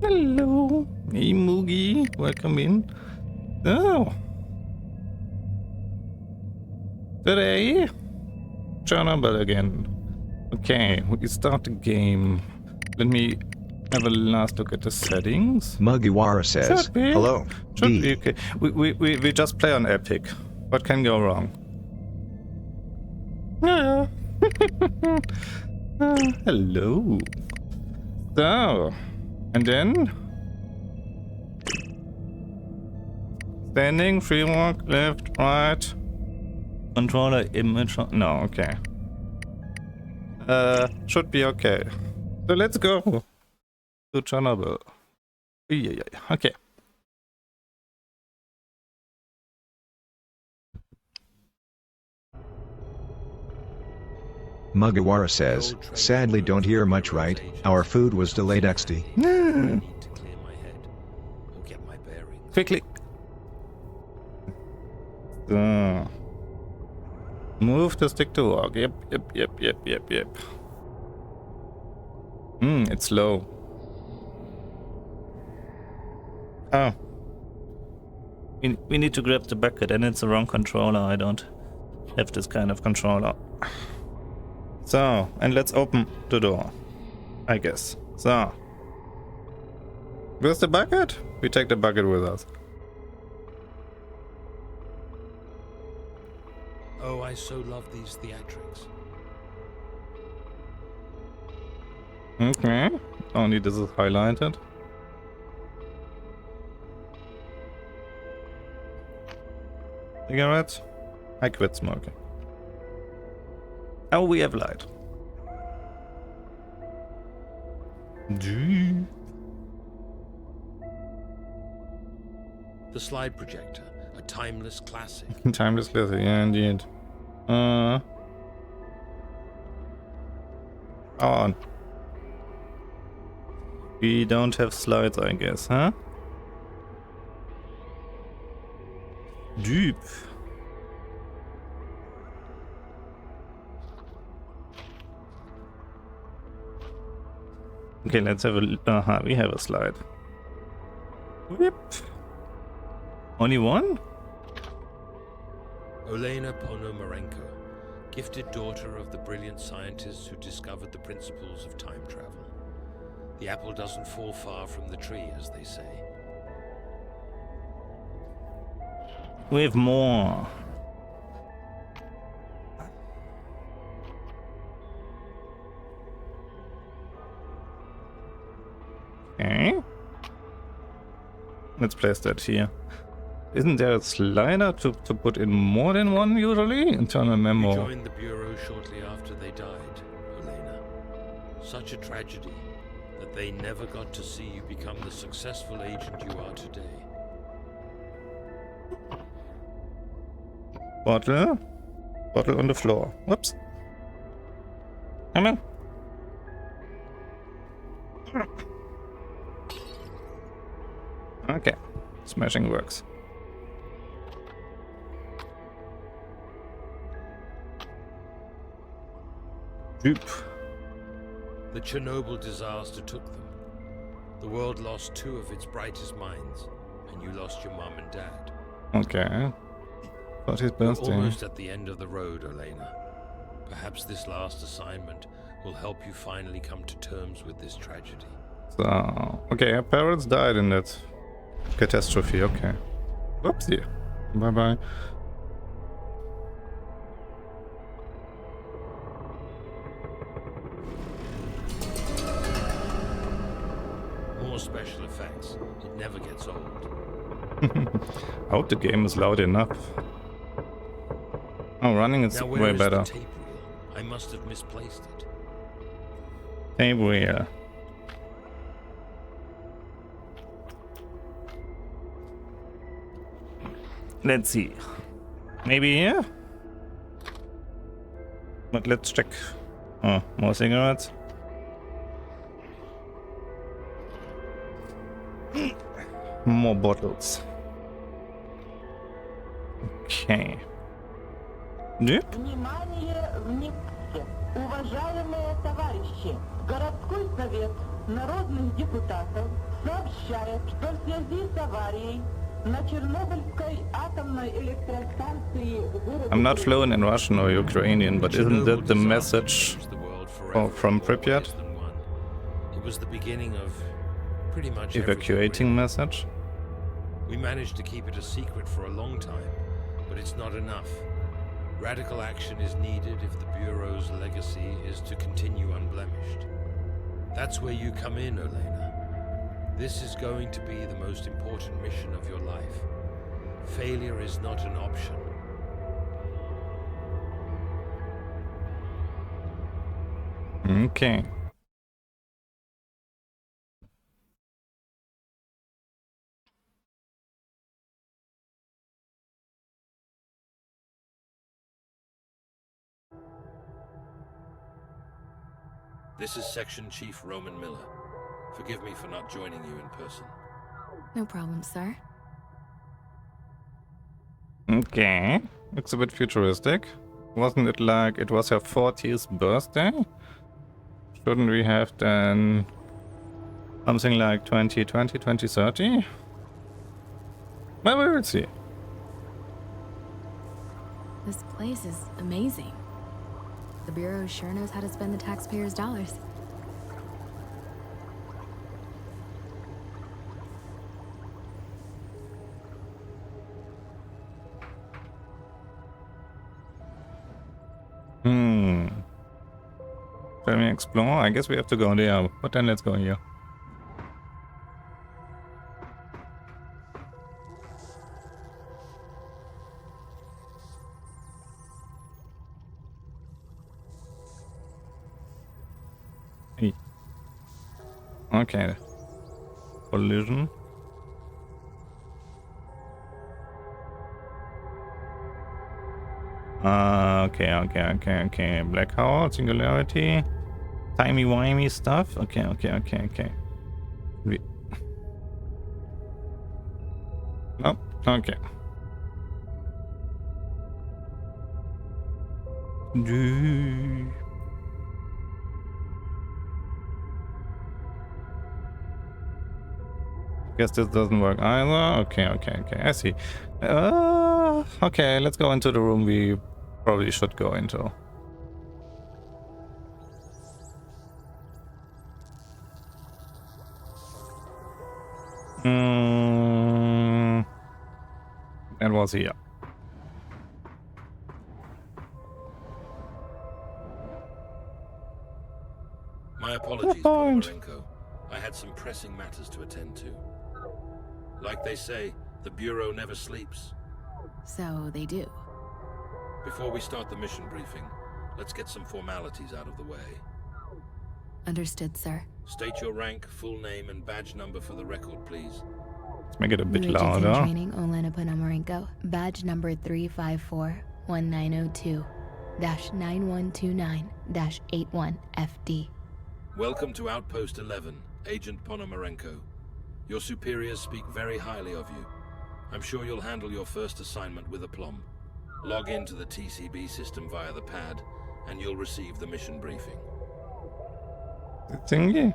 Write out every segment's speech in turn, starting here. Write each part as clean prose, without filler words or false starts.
Hello. Hey, Moogie. Welcome in. Oh. Today, Chernobyl again. Okay, we start the game. Let me have a last look at the settings. Mugiwara says, Should be. hello, Should D. be okay. We just play on Epic. What can go wrong? Yeah. Hello. So, and then standing, free walk, left, right. Controller image. No, okay. Should be okay. So let's go to Chernobyl. Yeah. Okay. Mugiwara says, sadly don't hear much right, our food was delayed XD. Need to clear my head or get my bearings. Quickly. So. Move the stick to walk. Yep. It's slow. Oh. We need to grab the bucket and it's the wrong controller. I don't have this kind of controller. So, and let's open the door. I guess. So. Where's the bucket? We take the bucket with us. Oh, I so love these theatrics. Okay. Only this is highlighted. Cigarette? I quit smoking. Oh, we have light. Gee. The slide projector, a timeless classic. Timeless classic, yeah, indeed. On. We don't have slides, I guess, huh? Deep. Okay, let's have a. We have a slide. Whip. Only one? Olena Ponomarenko, gifted daughter of the brilliant scientists who discovered the principles of time travel. The apple doesn't fall far from the tree, as they say. We have more. Okay. Let's place that here. Isn't there a slider to put in more than one usually? Internal You memo. joined the Bureau shortly after they died, Olena. Such a tragedy that they never got to see you become the successful agent you are today. Bottle. Bottle on the floor. Whoops. Come on. Okay. Smashing works. Oop. The Chernobyl disaster took them. The world lost two of its brightest minds, and you lost your mom and dad. Okay. But his You're birthday. almost at the end of the road, Olena. Perhaps this last assignment will help you finally come to terms with this tragedy. So, okay, her parents died in that catastrophe. Okay. Whoopsie. Bye bye. More special effects. It never gets old. I hope the game is loud enough. Oh, running is Now, way where is better. the tape reel? I must have misplaced it. Tape reel. Let's see. Maybe here? But let's check. Oh, more cigarettes. More bottles. Okay. Yep. Внимание, внимание! Уважаемые товарищи! Городской совет народных депутатов I'm not fluent in Russian or Ukrainian, but isn't that the message from Pripyat? It was the beginning of pretty much Evacuating message? We managed to keep it a secret for a long time, but it's not enough. Radical action is needed if the Bureau's legacy is to continue unblemished. That's where you come in, Olena. This is going to be the most important mission of your life. Failure is not an option. Okay. This is Section Chief Roman Miller. Forgive me for not joining you in person. No problem, sir. Okay. Looks a bit futuristic. Wasn't it like it was her 40th birthday? Shouldn't we have then something like 2020, 2030? Well, we will see. This place is amazing. The Bureau sure knows how to spend the taxpayers' dollars. Shall we explore? I guess we have to go there, but then let's go here. Hey. Okay. Collision. Okay. Blackout, singularity, timey-wimey stuff. Okay. Nope. Okay. Guess this doesn't work either. Okay. I see. Okay, let's go into the room we probably should go into. And was here. My apologies, Ponomarenko. I had some pressing matters to attend to. Like they say, the Bureau never sleeps. So they do. Before we start the mission briefing, let's get some formalities out of the way. Understood, sir. State your rank, full name, and badge number for the record, please. Let's make it a bit New agents in louder. training, Olena Ponomarenko. Badge number 354-1902-9129-81FD. Welcome to Outpost 11, Agent Ponomarenko. Your superiors speak very highly of you. I'm sure you'll handle your first assignment with aplomb. Log into the TCB system via the pad, and you'll receive the mission briefing. The thingy?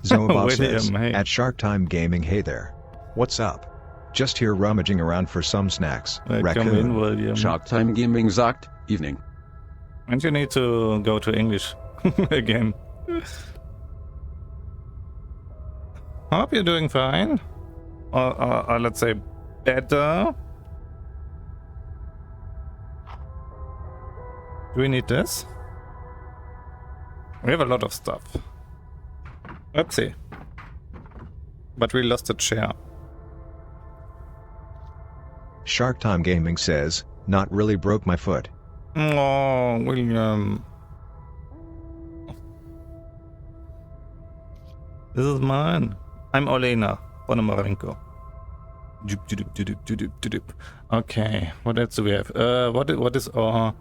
Zoabov says, William, hey. at Shark Time Gaming, hey there. What's up? Just here rummaging around for some snacks. Come Raccoon. in, William. Shark Time Gaming sagt, evening. And you need to go to English again. Hope you're doing fine. Or let's say better. Do we need this? We have a lot of stuff. Let's see. But we lost a chair. Shark Time Gaming says, not really broke my foot. Oh, William. This is mine. I'm Olena Ponomarenko. Okay, what else do we have? What is our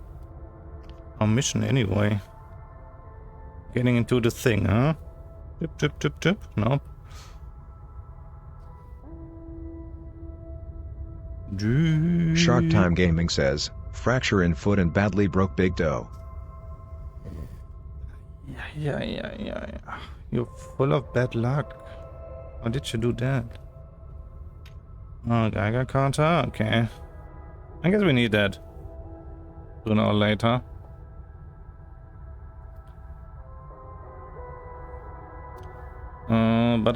mission anyway? Getting into the thing, huh? Nope. Shark Time Gaming says, fracture in foot and badly broke big toe. Yeah. You're full of bad luck. How did you do that? Oh, Geiger counter? Okay. I guess we need that. Sooner or later. But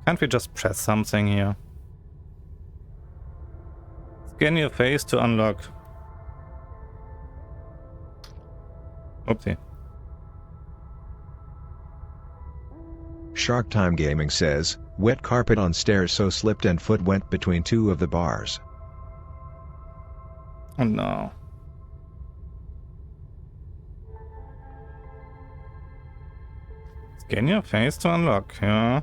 can't we just press something here? Scan your face to unlock. Oopsie. Shark Time Gaming says, wet carpet on stairs so slipped and foot went between two of the bars. Oh no. Scan your face to unlock, yeah.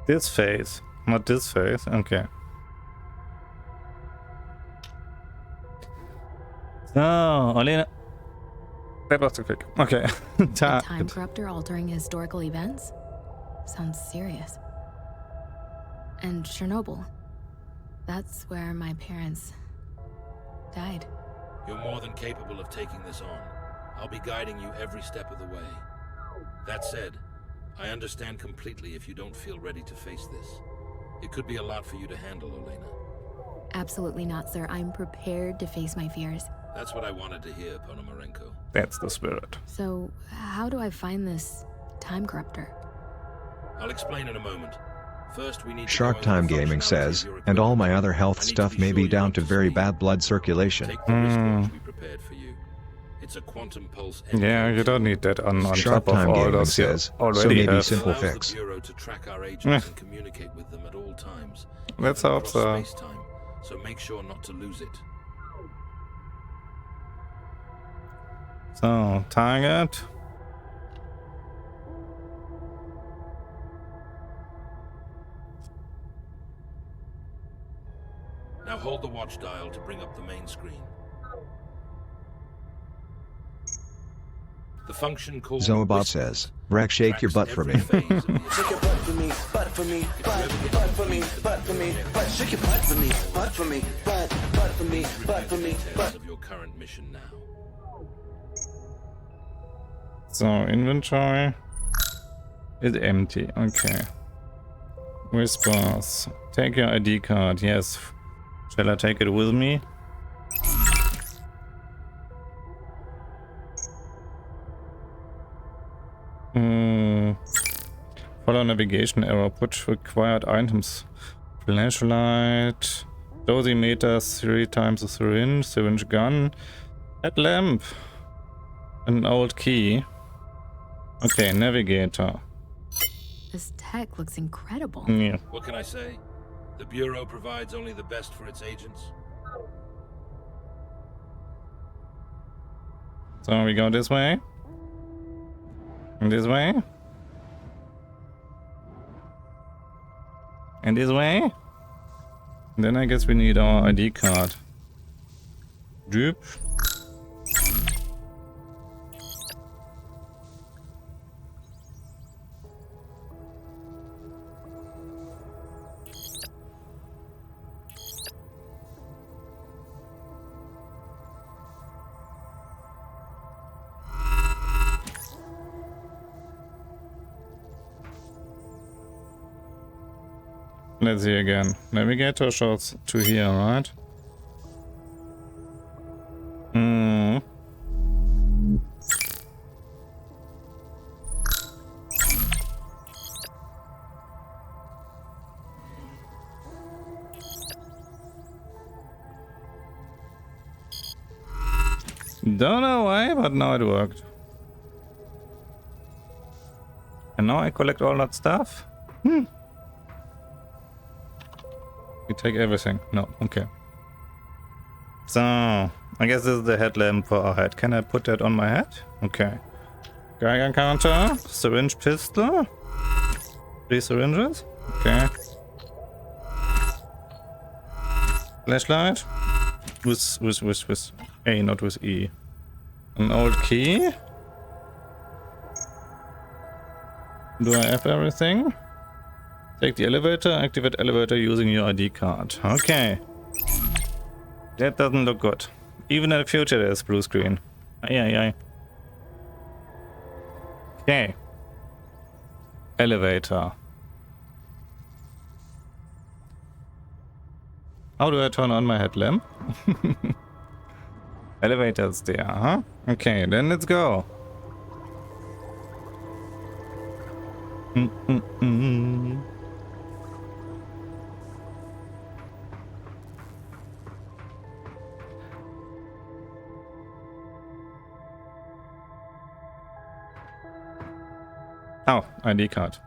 This face, not this face, okay. So, Olena. That was too quick. Okay. A time corruptor altering historical events? Sounds serious. And Chernobyl. That's where my parents died. You're more than capable of taking this on. I'll be guiding you every step of the way. That said, I understand completely if you don't feel ready to face this. It could be a lot for you to handle, Olena. Absolutely not, sir. I'm prepared to face my fears. That's what I wanted to hear, Ponomarenko. That's the spirit. So, how do I find this time corruptor? I'll explain in a moment. First, we need to Shark go over Time the Gaming functionality says, of your and all my equipment. other health I need to stuff be may sure be you're down up to to very speed. bad blood circulation. Take the wristwatch we prepared for you. It's a quantum pulse. Yeah, you don't need that on Shark top of Time all Gaming those you says, already so maybe have. simple Allows fix. the Bureau to track our agents and communicate with them at all times. Let's even hope across so. space-time, so make sure not to lose it. So, target. Now hold the watch dial to bring up the main screen. The function called Zoobot says, Brack, shake your butt for me. Shake your butt for me, butt for me, butt for me, butt for me, butt. Shake your butt for me, butt for me, butt for me, butt for me, butt. of your current mission now. So, inventory is empty. Okay. Whispers. Take your ID card. Yes. Shall I take it with me? Follow navigation arrow. Put required items. Flashlight. Dosimeter 3 times a syringe. Syringe gun. Headlamp. An old key. Okay, navigator. This tech looks incredible. Yeah. What can I say? The Bureau provides only the best for its agents. So we go this way. And this way. And this way. And then I guess we need our ID card. Dupe. Let's see again. Navigator shows to here, right? Don't know why, but now it worked. And now I collect all that stuff? We take everything. No, okay. So, I guess this is the headlamp for our head. Can I put that on my head? Okay. Geiger counter. Syringe pistol. 3 syringes. Okay. Flashlight. With A, not with E. An old key. Do I have everything? Take the elevator, activate elevator using your ID card. Okay. That doesn't look good. Even in the future there's blue screen. Aye. Okay. Elevator. How do I turn on my headlamp? Elevator's there, huh? Okay, then let's go. Oh, ID card.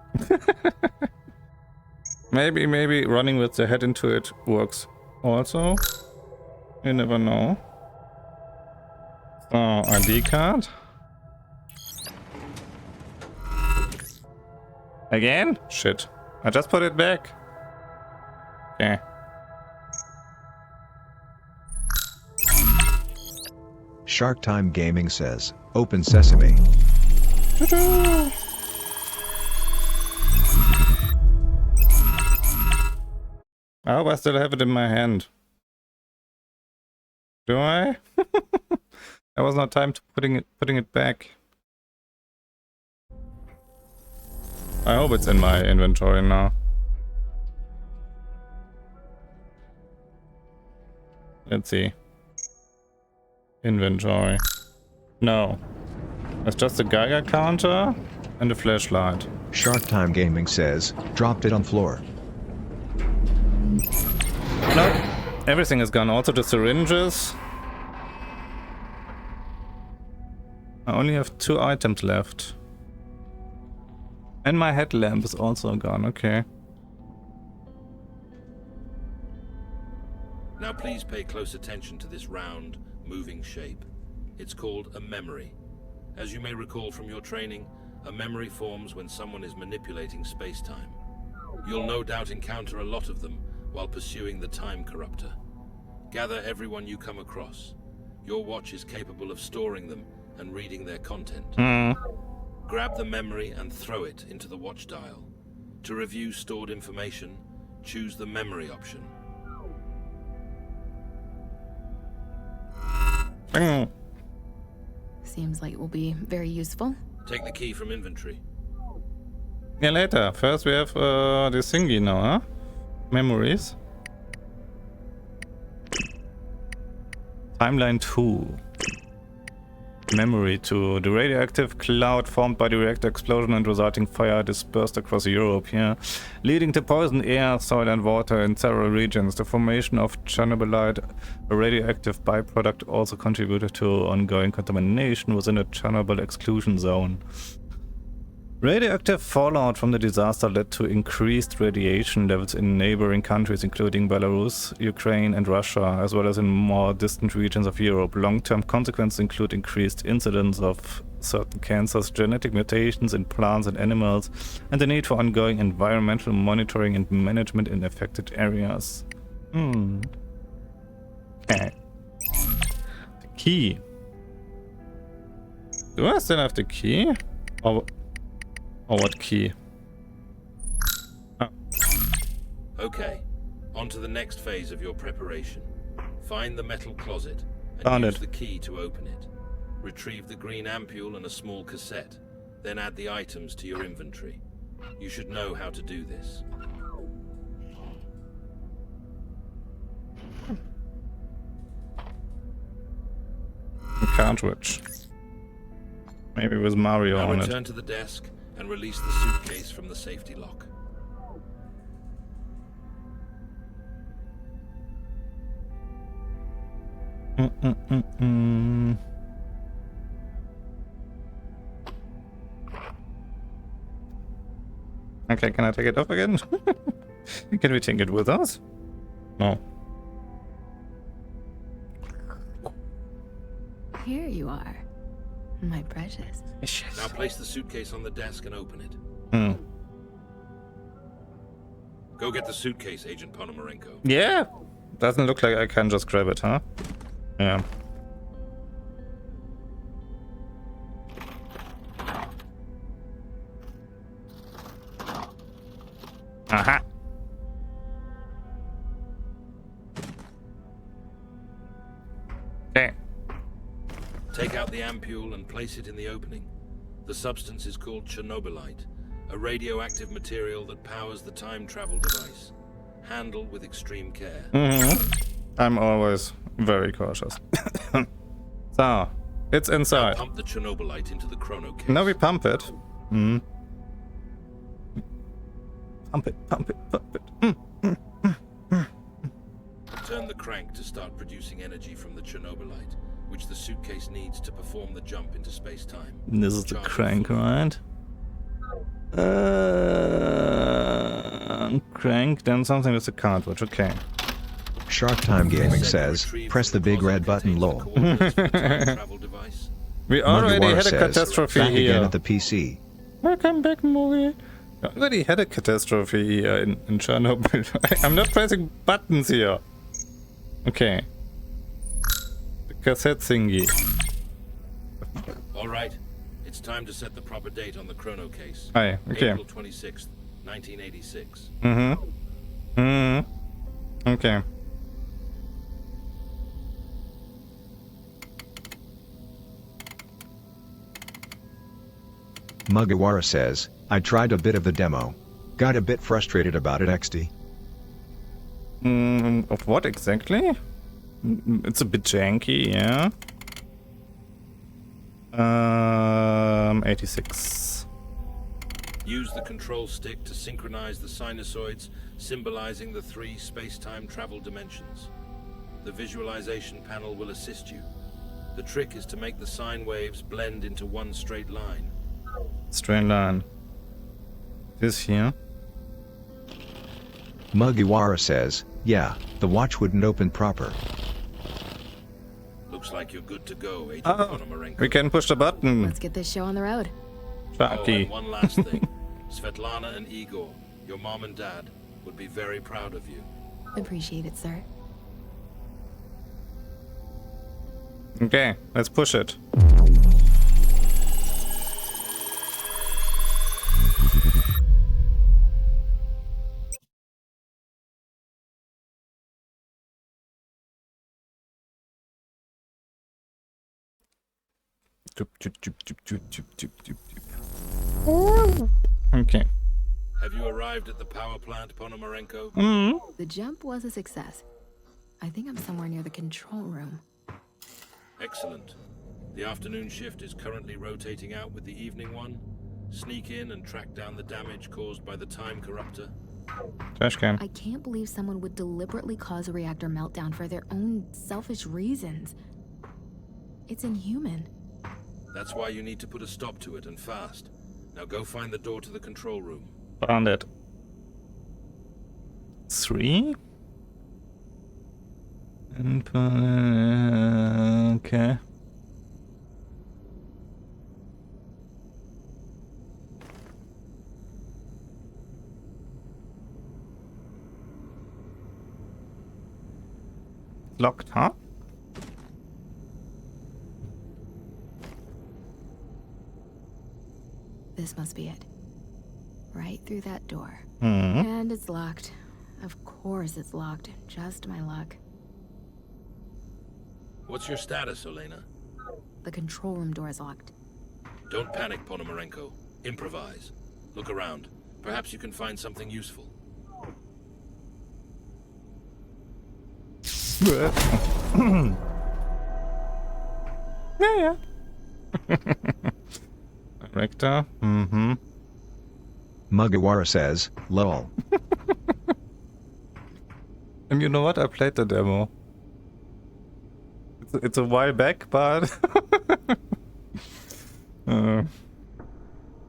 Maybe running with the head into it works also. You never know. So, ID card. Again? Shit. I just put it back. Okay. Shark Time Gaming says, Open Sesame. I hope I still have it in my hand. Do I? There was no time to putting it back. I hope it's in my inventory now. Let's see. Inventory. No. It's just a Geiger counter and a flashlight. Shark Time Gaming says, dropped it on floor. Nope. Everything is gone. Also the syringes. I only have 2 items left. And my headlamp is also gone. Okay. Now please pay close attention to this round, moving shape. It's called a memory. As you may recall from your training, a memory forms when someone is manipulating space-time. You'll no doubt encounter a lot of them while pursuing the time corruptor. Gather everyone you come across. Your watch is capable of storing them and reading their content. Grab the memory and throw it into the watch dial. To review stored information, choose the memory option. Seems like it will be very useful. Take the key from inventory. Yeah, later. First we have this thingy now, huh? Memories. Timeline 2. Memory 2. The radioactive cloud formed by the reactor explosion and resulting fire dispersed across Europe here, leading to poisoned air, soil and water in several regions. The formation of Chernobyl, a radioactive byproduct, also contributed to ongoing contamination within the Chernobyl exclusion zone. Radioactive fallout from the disaster led to increased radiation levels in neighboring countries including Belarus, Ukraine and Russia, as well as in more distant regions of Europe. Long-term consequences include increased incidence of certain cancers, genetic mutations in plants and animals, and the need for ongoing environmental monitoring and management in affected areas. Okay. The key. Do I still have the key? Or what key? Oh. Okay, on to the next phase of your preparation. Find the metal closet and Found use it. the key to open it. Retrieve the green ampule and a small cassette. Then add the items to your inventory. You should know how to do this. A cartridge. Maybe with Mario Now on it. return to the desk and release the suitcase from the safety lock. Okay, can I take it off again? Can we take it with us? No. Here you are, my precious. Now place the suitcase on the desk and open it. Go get the suitcase, Agent Ponomarenko. Yeah. Doesn't look like I can just grab it, huh? Yeah. Aha. Okay. Take out the ampule and place it in the opening. The substance is called Chernobylite, a radioactive material that powers the time travel device. Handle with extreme care. I'm always very cautious. So, it's Now inside. pump the Chernobylite into the chrono case. Now we pump it. Pump it, pump it, pump it. Turn the crank to start producing energy from the Chernobylite, which the suitcase needs to perform the jump into space-time. This is the Charge crank, full. right? Crank, then something with the cartridge, okay. Shark Time Gaming says, press the big red button, lol. We already Mugiwara had a says, catastrophe back again here. at the PC. Welcome back, movie. We already had a catastrophe here in Chernobyl. I'm not pressing buttons here. Okay. The cassette thingy. All right, it's time to set the proper date on the chrono case. Aye, okay. April 26th, 1986. Okay. Mugiwara says, I tried a bit of the demo. Got a bit frustrated about it, XD. Of what exactly? It's a bit janky, yeah. 86. Use the control stick to synchronize the sinusoids, symbolizing the 3 space-time travel dimensions. The visualization panel will assist you. The trick is to make the sine waves blend into one straight line. Straight line. This here. Mugiwara says, yeah, the watch wouldn't open proper. Looks like you're good to go, Agent Oh, Ponomarenko. we can push the button. Let's get this show on the road. Oh, Sharky. and one last thing. Svetlana and Igor, your mom and dad, would be very proud of you. Appreciate it, sir. Okay, let's push it. Okay. Have you arrived at the power plant, Ponomarenko? The jump was a success. I think I'm somewhere near the control room. Excellent. The afternoon shift is currently rotating out with the evening one. Sneak in and track down the damage caused by the time corruptor. Trash can. I can't believe someone would deliberately cause a reactor meltdown for their own selfish reasons. It's inhuman. That's why you need to put a stop to it, and fast. Now go find the door to the control room. Found it. 3? Input. Okay. Locked, huh? This must be it. Right through that door. Hmm. And it's locked. Of course it's locked. Just my luck. What's your status, Olena? The control room door is locked. Don't panic, Ponomarenko. Improvise. Look around. Perhaps you can find something useful. Yeah. Director. Mm-hmm. Mugiwara says, lol. And you know what? I played the demo. It's a while back, but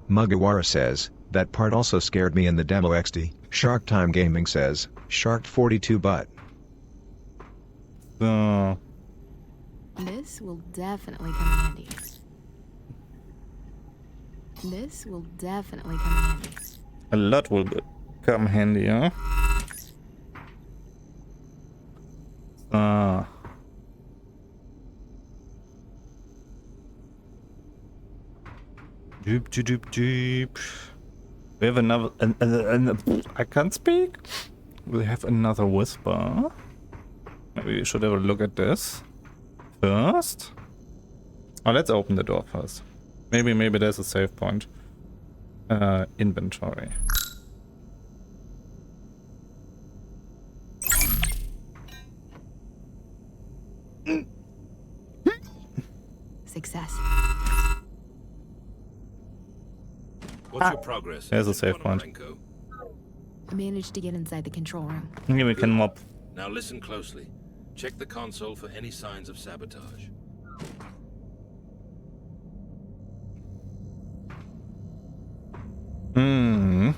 Mugiwara says, that part also scared me in the demo XD. Shark Time Gaming says, sharked 42 butt. so This will definitely come in handy. This will definitely come in handy. a lot will come handy, huh? So doop doop doop doop. We have another... I can't speak. We have another whisper. Maybe we should have a look at this first. Oh, let's open the door first. Maybe there's a save point. Inventory. Success. What's your progress? There's a save point. Ponomarenko? I managed to get inside the control room. Here we can mop. Now listen closely. Check the console for any signs of sabotage. You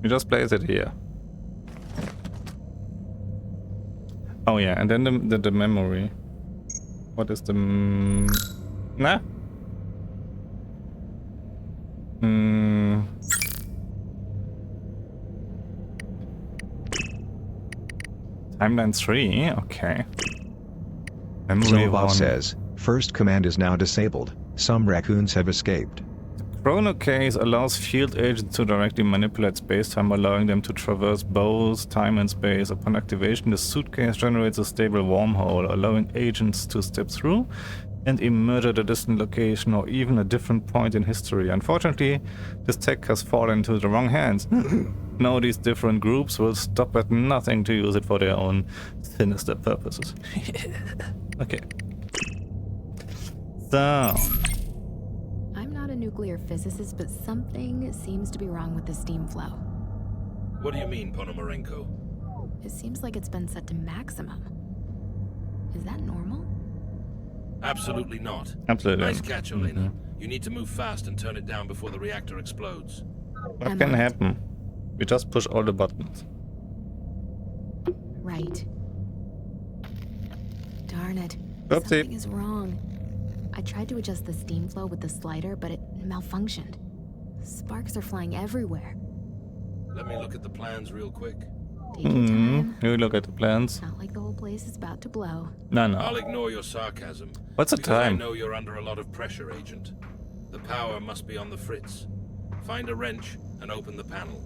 just place it here. Oh yeah, and then the memory. What is the... Nah? Timeline 3? Okay. Memory Zobov 1. says, first command is now disabled. Some raccoons have escaped. Chrono case allows field agents to directly manipulate space-time, allowing them to traverse both time and space. Upon activation, the suitcase generates a stable wormhole, allowing agents to step through and emerge at a distant location or even a different point in history. Unfortunately, this tech has fallen into the wrong hands. Now these different groups will stop at nothing to use it for their own sinister purposes. Okay. So... I'm not a nuclear physicist, but something seems to be wrong with the steam flow. What do you mean, Ponomarenko? It seems like it's been set to maximum. Is that normal? Absolutely not. Absolutely. Nice catch, Olena. You need to move fast and turn it down before the reactor explodes. What I'm can on it. happen? We just push all the buttons. Right. Darn it. Oopsie. Something is wrong. I tried to adjust the steam flow with the slider, but it malfunctioned. Sparks are flying everywhere. Let me look at the plans real quick. Take your time. You look at the plans. Not like the whole place is about to blow. No. I'll ignore your sarcasm. What's the because time? I know you're under a lot of pressure, Agent. The power must be on the fritz. Find a wrench and open the panel.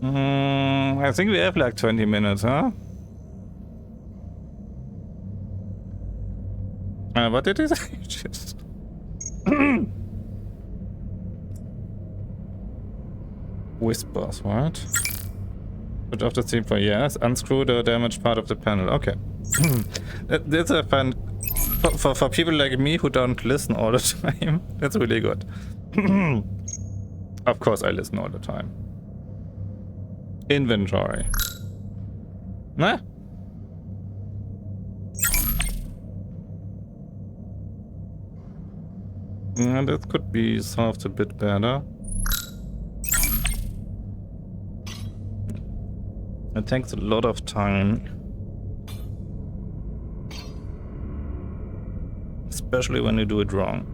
I think we have like 20 minutes, huh? What did he say? Just... Whispers, what? Switch off the steam for yes. Unscrew the damaged part of the panel. Okay. That's a fun... For people like me who don't listen all the time, that's really good. Of course I listen all the time. Inventory. Nah? Yeah, that could be solved a bit better. It takes a lot of time. Especially when you do it wrong.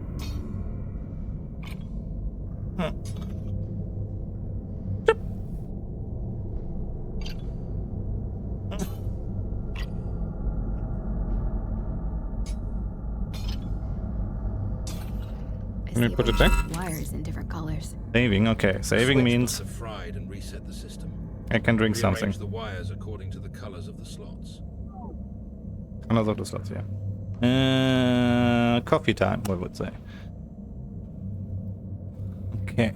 Can we put it back? Wires in different colors. Saving, okay. Saving Switch means must have fried and reset the system. I can drink Rearrange something. the wires according to the colors of the slots. Another of the slots, yeah. Coffee time, we would say. Okay.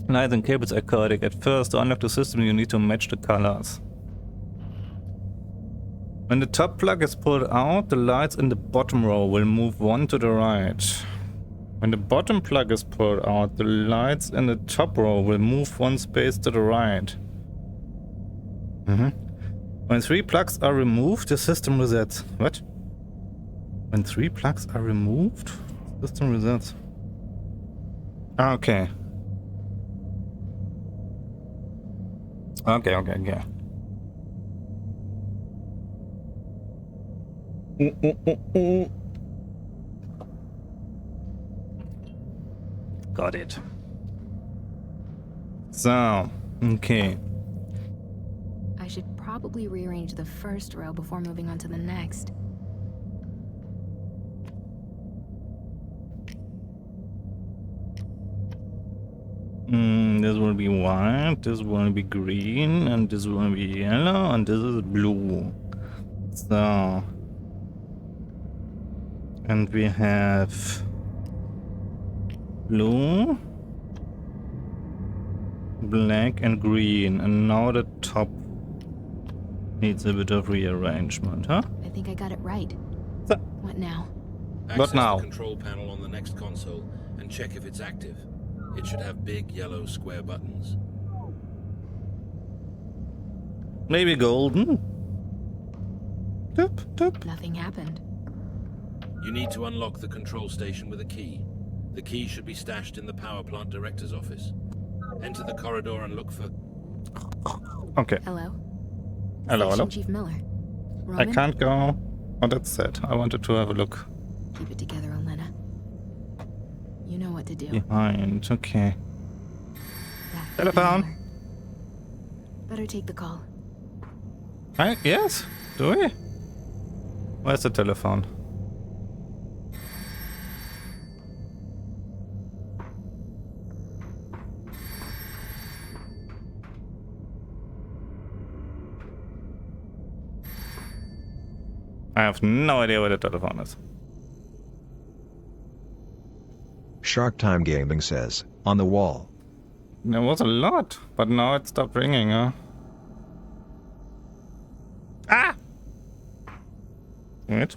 Lights and cables are chaotic. At first, to unlock the system, you need to match the colors. When the top plug is pulled out, the lights in the bottom row will move one to the right. When the bottom plug is pulled out, the lights in the top row will move one space to the right. When 3 plugs are removed, the system resets. What? When 3 plugs are removed, the system resets. Okay. Okay. Got it. So, okay. I should probably rearrange the first row before moving on to the next. This will be white, this will be green, and this will be yellow, and this is blue. So... And we have... blue, black and green, and now the top needs a bit of rearrangement, huh? I think I got it right. So, What now? Access now? the control panel on the next console and check if it's active. It should have big yellow square buttons. maybe golden? Doop, doop. Nothing happened. You need to unlock the control station with a key. The key should be stashed in the power plant director's office. Enter the corridor and look for... Okay. Hello? Hello, Station hello. Chief Miller. I Roman? can't go. Oh, that's sad. I wanted to have a look Keep it together, Olena. You know what to do. behind. Okay. Yeah, Telephone. Miller. Better take the call. Hi, yes? Do we? Where's the telephone? I have no idea where the telephone is. Shark Time Gaming says, on the wall. There was a lot, but now it stopped ringing, huh? Ah! Wait.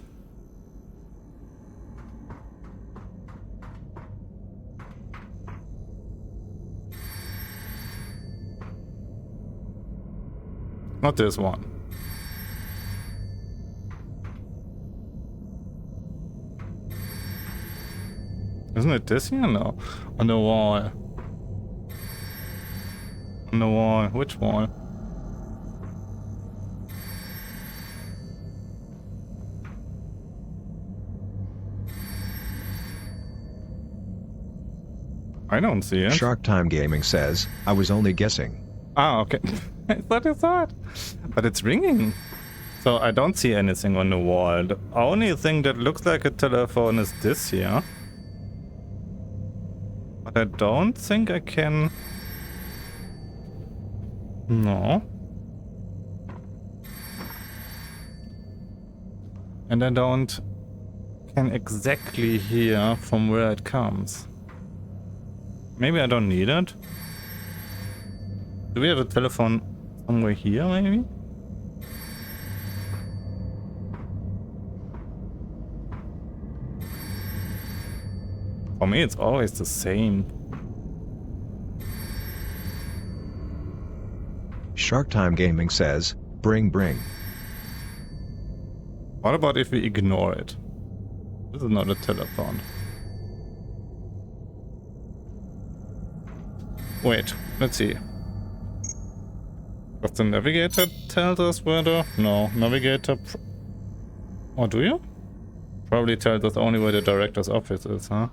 Not this one. Isn't it this here? No. On the wall. On the wall. Which wall? I don't see it. Shark Time Gaming says, I was only guessing. Ah, okay. I thought you saw it. But it's ringing. So I don't see anything on the wall. The only thing that looks like a telephone is this here. But I don't think I can... No. And I don't can exactly hear from where it comes. Maybe I don't need it. Do we have a telephone somewhere here, maybe? For me, it's always the same. Shark Time Gaming says, bring. What about if we ignore it? This is not a telephone. Wait, let's see. Does the navigator tell us where the... No, navigator... Oh, do you? Probably tells us only where the director's office is, huh?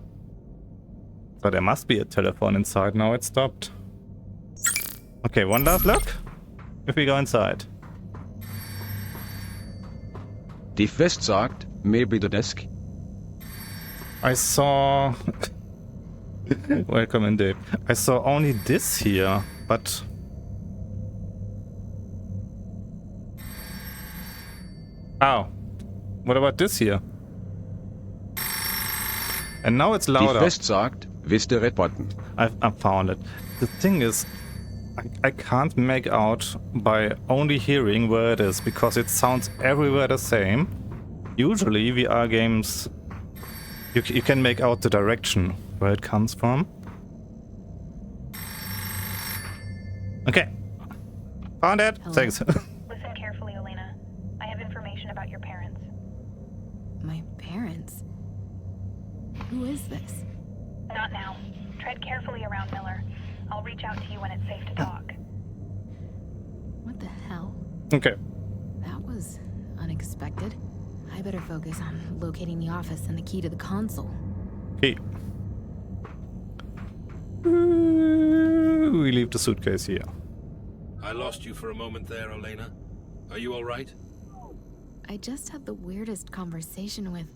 So there must be a telephone inside. Now it stopped. Okay, one last look. If we go inside. Die West sagt, maybe the desk. I saw... Welcome in, Dave. I saw only this here, but... Oh. What about this here? And now it's Die louder. West sagt, wisst the red button. I found it. The thing is, I can't make out by only hearing where it is, because it sounds everywhere the same. Usually VR games, you can make out the direction where it comes from. Okay. Found it. Hello? Thanks. Listen carefully, Olena. I have information about your parents. My parents? Who is this? Not now. Tread carefully around Miller. I'll reach out to you when it's safe to talk. What the hell? Okay. That was unexpected. I better focus on locating the office and the key to the console. Okay. We leave the suitcase here. I lost you for a moment there, Olena. Are you all right? I just had the weirdest conversation with...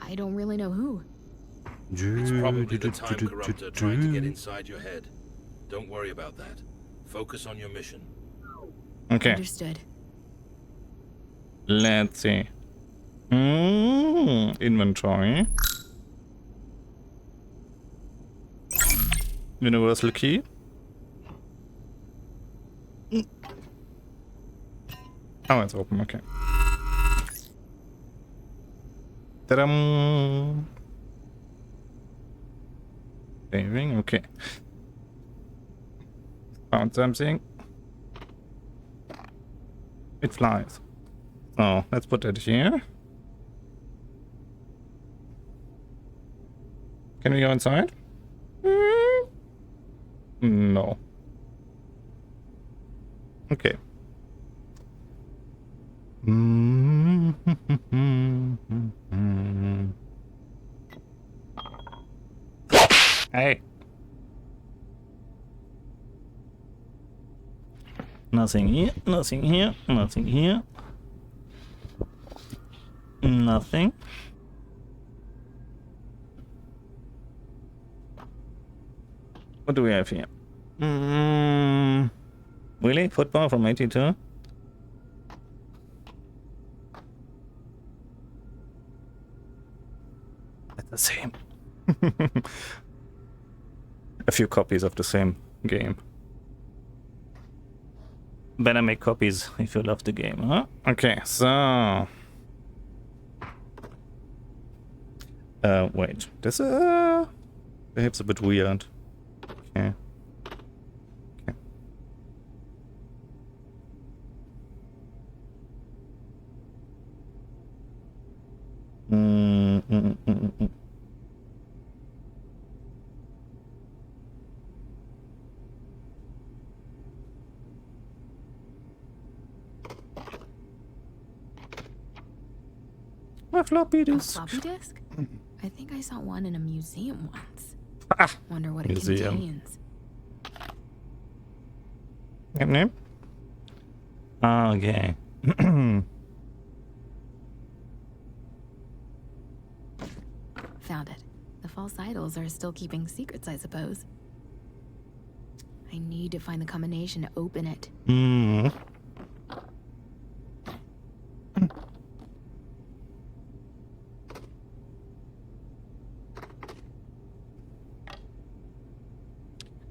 I don't really know who. It's probably the time corruptor trying to get inside your head. Don't worry about that. Focus on your mission. Okay. Understood. Let's see. Inventory. Universal key. Oh, it's open. Okay. Ta-dam! Saving. Okay. Found something. It flies. So let's put it here. Can we go inside? No. Okay. Hey. Nothing here, nothing here, nothing here. Nothing. What do we have here? Really? Football from 82? That's the same. A few copies of the same game. Better make copies if you love the game, huh? Okay, so... wait. This, behaves a bit weird. Okay. Okay. My floppy A disk. floppy disk? I think I saw one in a museum once. Ah, Wonder what it museum. contains. Name? Okay. Found it. The false idols are still keeping secrets, I suppose. I need to find the combination to open it.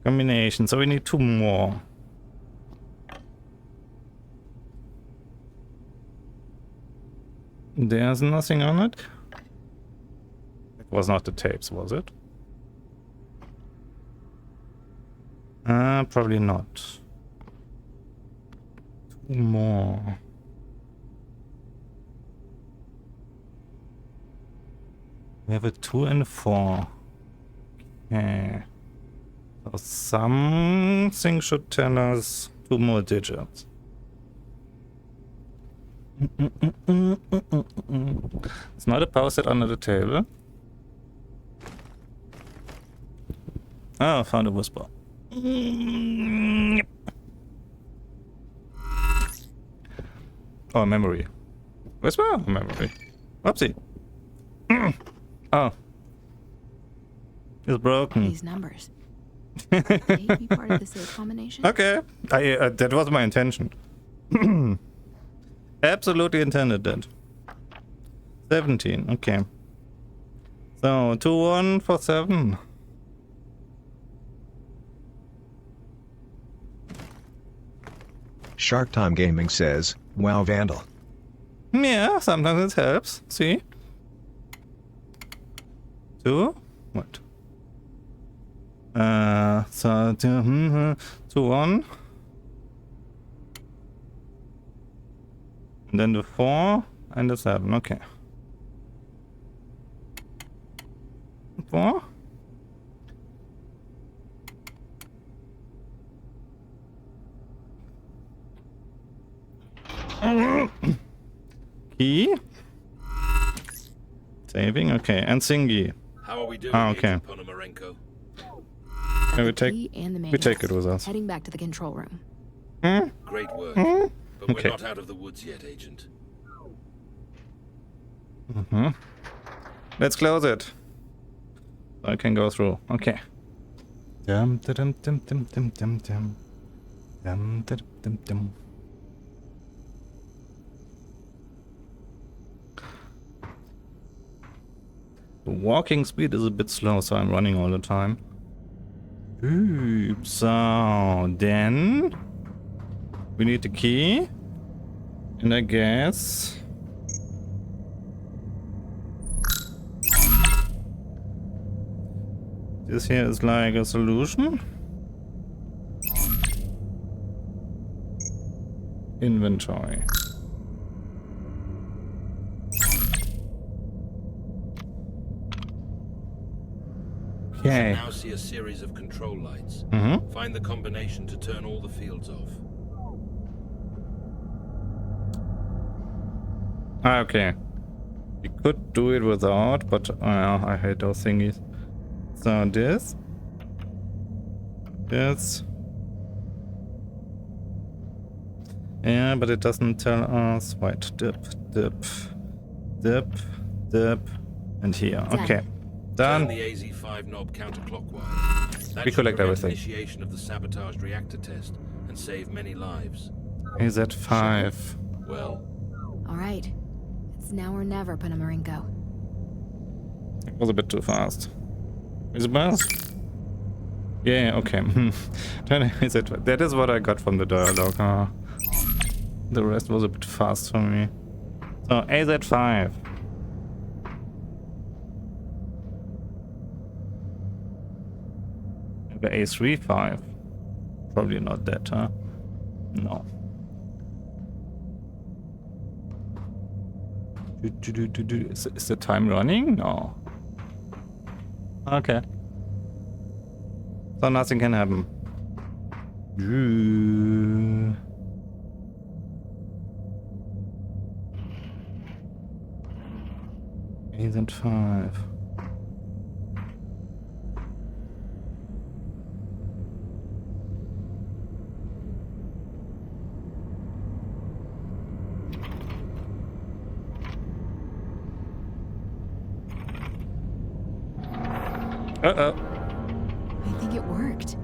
Combination, so we need 2 more. There's nothing on it. It was not the tapes, was it? Probably not. 2 more. We have a 2 and a 4. Okay. So something should tell us 2 more digits. It's not a post-it under the table. Oh, found a whisper. Yep. Oh, memory. Whisper or memory? Whoopsie. Oh. It's broken. These numbers. May be part of the safe combination. Okay. That was my intention. Absolutely intended that. 17, okay. So, 2-1 for 7. Shark Time Gaming says, wow Vandal. Yeah, sometimes it helps. See? 2? What? So 2-1. And then the 4 and the 7, okay. 4. Key. Saving, okay. And Singy. How are we doing, okay. Agent Ponomarenko? Got we the take- key and the we take it manuals. with us. Heading back to the control room. Great work. But Okay. we're not out of the woods yet, Agent. Let's close it. I can go through. Okay. Dum dum dum dum dum dum dum. Dum dum dum dum. The walking speed is a bit slow, so I'm running all the time. Oops. So then we need the key, and I guess this here is like a solution. Inventory. Okay. Now see a series of control lights. Find the combination to turn all the fields off. Okay. We could do it without, but I hate those thingies. So this. Yeah, but it doesn't tell us. Wait, dip, and here. Okay, Turn done. the AZ5 knob counterclockwise. That We should collect prevent everything. Initiation of the sabotaged reactor test and save many lives. AZ5. Well, All right. It's now or never, Ponomarenko. It was a bit too fast. Is it fast? Yeah, okay. Then AZ5. That is what I got from the dialogue. The rest was a bit fast for me. So AZ5. The A35. Probably not that, huh? No. Is the time running? No. Okay. So nothing can happen. AZ5. Uh-oh. I think it worked.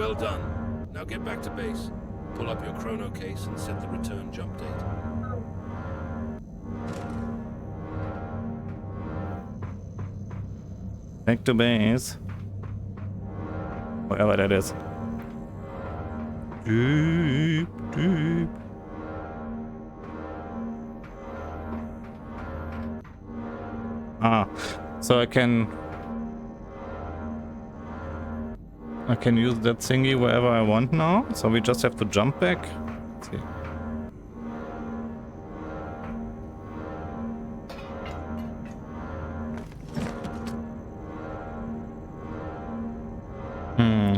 well done. Now get back to base. Pull up your chrono case and set the return jump date. Back to base. Whatever that is. Doop, doop. Ah, so I can use that thingy wherever I want now. So we just have to jump back. Let's see.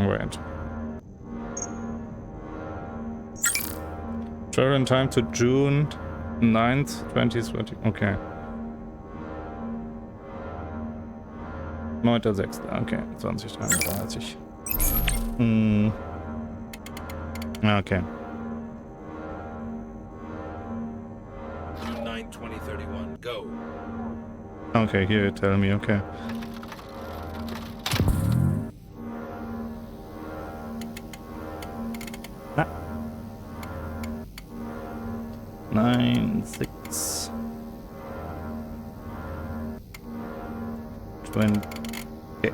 Wait. Travel in time to June 9th, 2020. Okay. 9.6. Okay, 2033. Okay. June 9, 2031. Go. Okay, here you tell me, okay. Ah. 9/6 20. Okay.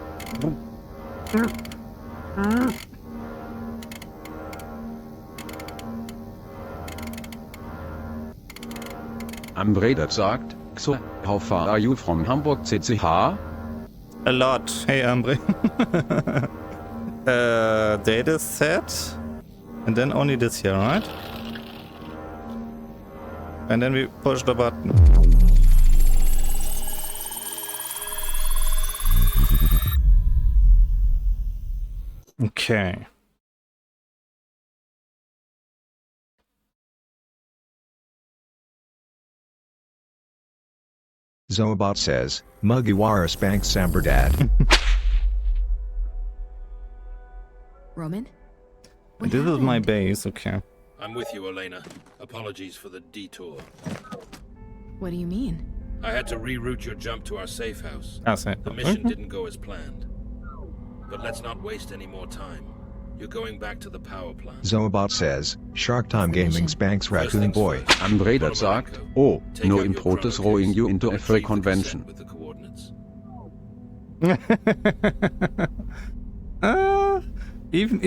Ambre sagt, so, how far are you from Hamburg CCH? A lot. Hey, Ambre. Data set. And then only this here, right? And then we push the button. Okay. Zoobot says, Mugiwara spanks Samberdad. Roman? What This is my happened? base, okay. I'm with you, Olena. Apologies for the detour. What do you mean? I had to reroute your jump to our safe house. Ah, safe The house. mission didn't go as planned. But let's not waste any more time. You're going back to the power plant. Zoobot says, Shark Time Gaming spanks First Raccoon things Boy. first, Andredat sagt, Ponomarenko, oh, take no out your import is chrono throwing case you into and a free retrieve the cassette convention. with the coordinates. Even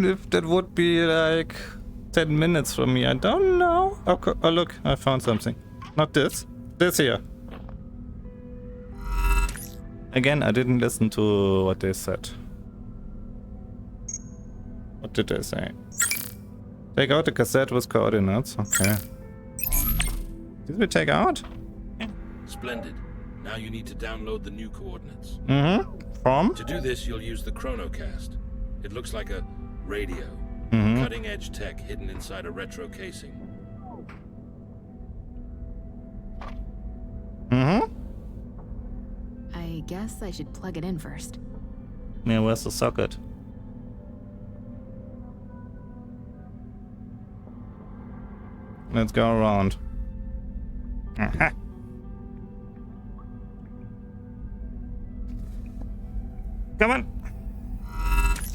if that would be like 10 minutes from me, I don't know. Okay, oh look, I found something. Not this. This here. Again, I didn't listen to what they said. What did they say? Take out the cassette with coordinates. Okay. Did we take out? Splendid. Now you need to download the new coordinates. Mm-hmm. From? To do this, you'll use the chronocast. It looks like a radio. Cutting-edge tech hidden inside a retro casing. Mm-hmm. I guess I should plug it in first. Yeah, where's the socket? Let's go around. Aha. Come on!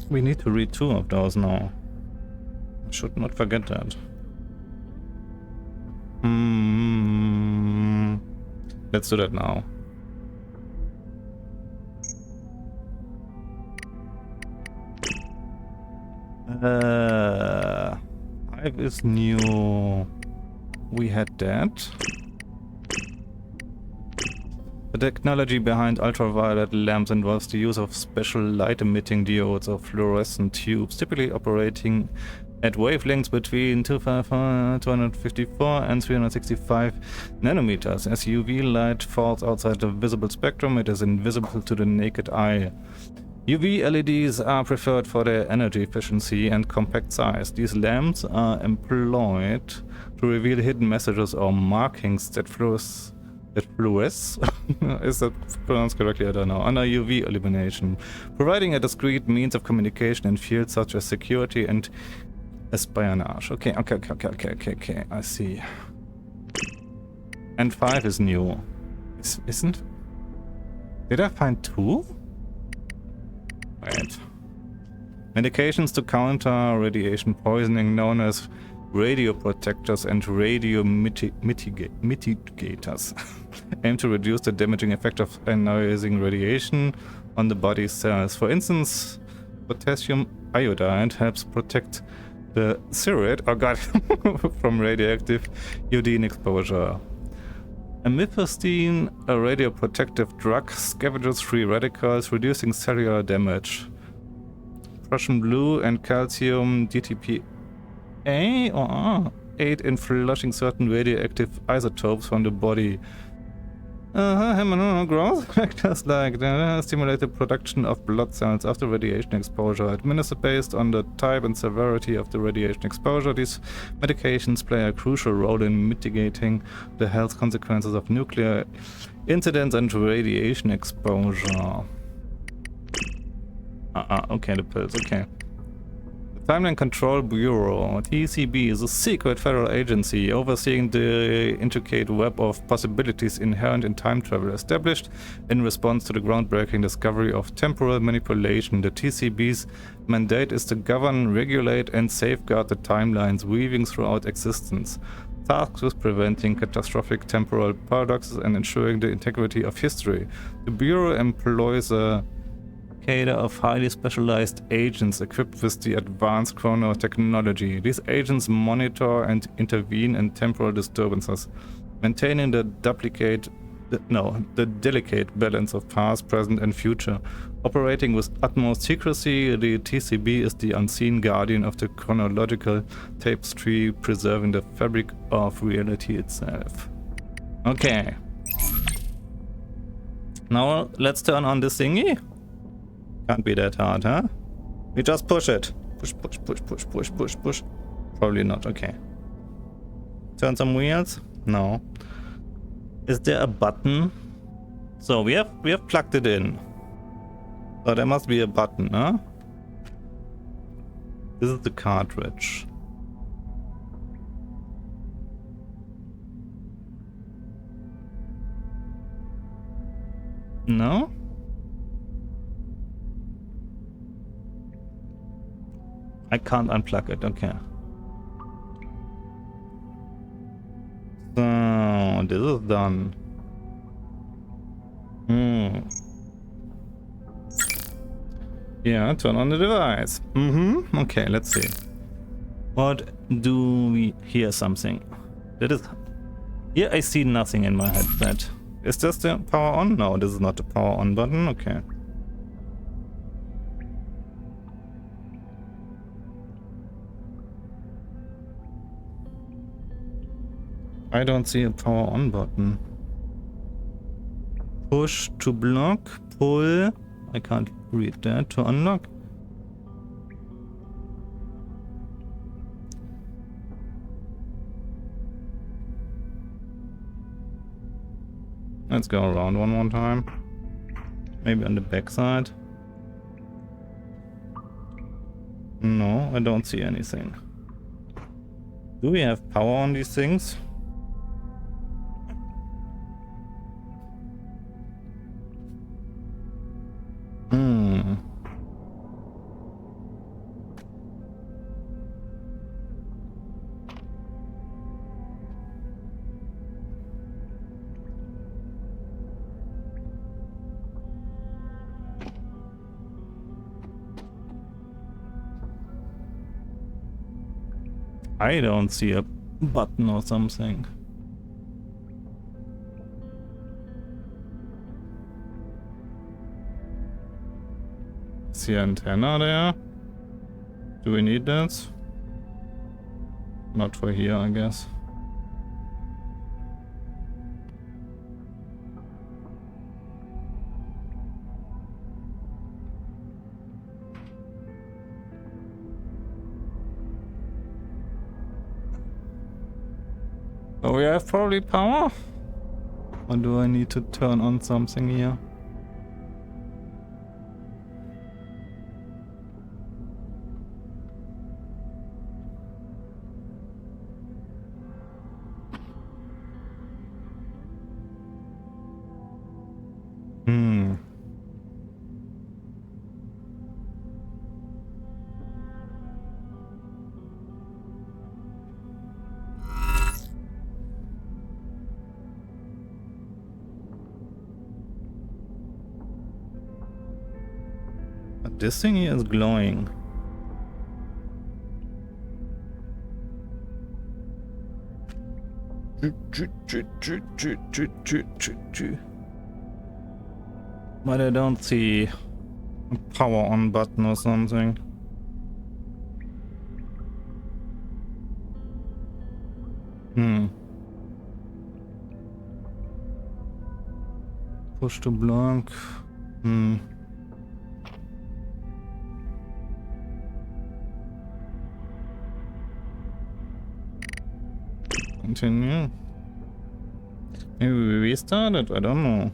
We need to read 2 of those now. I should not forget that. Let's do that now. Hive is new. We had that. The technology behind ultraviolet lamps involves the use of special light-emitting diodes or fluorescent tubes, typically operating at wavelengths between 254 and 365 nanometers. As UV light falls outside the visible spectrum, it is invisible to the naked eye. UV LEDs are preferred for their energy efficiency and compact size. These lamps are employed to reveal hidden messages or markings that fluoresce. Is that pronounced correctly? I don't know. Under UV illumination, providing a discrete means of communication in fields such as security and espionage. Okay. I see. And 5 is new. Isn't? Did I find 2? Wait. Medications to counter radiation poisoning, known as radio protectors and radio mitigators, aim to reduce the damaging effect of ionizing radiation on the body's cells. For instance, potassium iodide helps protect the thyroid from radioactive iodine exposure. Amifostine, a radioprotective drug, scavenges free radicals, reducing cellular damage. Prussian blue and calcium DTP A or R aid in flushing certain radioactive isotopes from the body. Growth factors like stimulate the production of blood cells after radiation exposure. Administered based on the type and severity of the radiation exposure, these medications play a crucial role in mitigating the health consequences of nuclear incidents and radiation exposure. Okay, the pills, okay. Timeline Control Bureau, TCB, is a secret federal agency overseeing the intricate web of possibilities inherent in time travel. Established in response to the groundbreaking discovery of temporal manipulation, the TCB's mandate is to govern, regulate, and safeguard the timelines weaving throughout existence, tasked with preventing catastrophic temporal paradoxes and ensuring the integrity of history. The Bureau employs a cadre of highly specialized agents equipped with the advanced chrono technology. These agents monitor and intervene in temporal disturbances, maintaining the delicate balance of past, present, and future. Operating with utmost secrecy, the TCB is the unseen guardian of the chronological tapestry, preserving the fabric of reality itself. Okay. Now let's turn on this thingy. Can't be that hard, huh? We just push it. Push. Probably not, okay. Turn some wheels? No. Is there a button? So we have plugged it in. So there must be a button, huh? This is the cartridge. No? I can't unplug it, okay. So, this is done. Yeah, turn on the device. Okay, let's see. What do we hear something? That is... Here I see nothing in my headset. Is this the power on? No, this is not the power on button. Okay. I don't see a power on button. Push to block, pull. I can't read that. To unlock. Let's go around one more time. Maybe on the back side. No, I don't see anything. Do we have power on these things? I don't see a button or something. Is the antenna there? Do we need that? Not for here, I guess. So we have probably power? Or do I need to turn on something here? But this thing here is glowing. But I don't see a power on button or something. Push to block. Continue. Maybe we restart it? I don't know.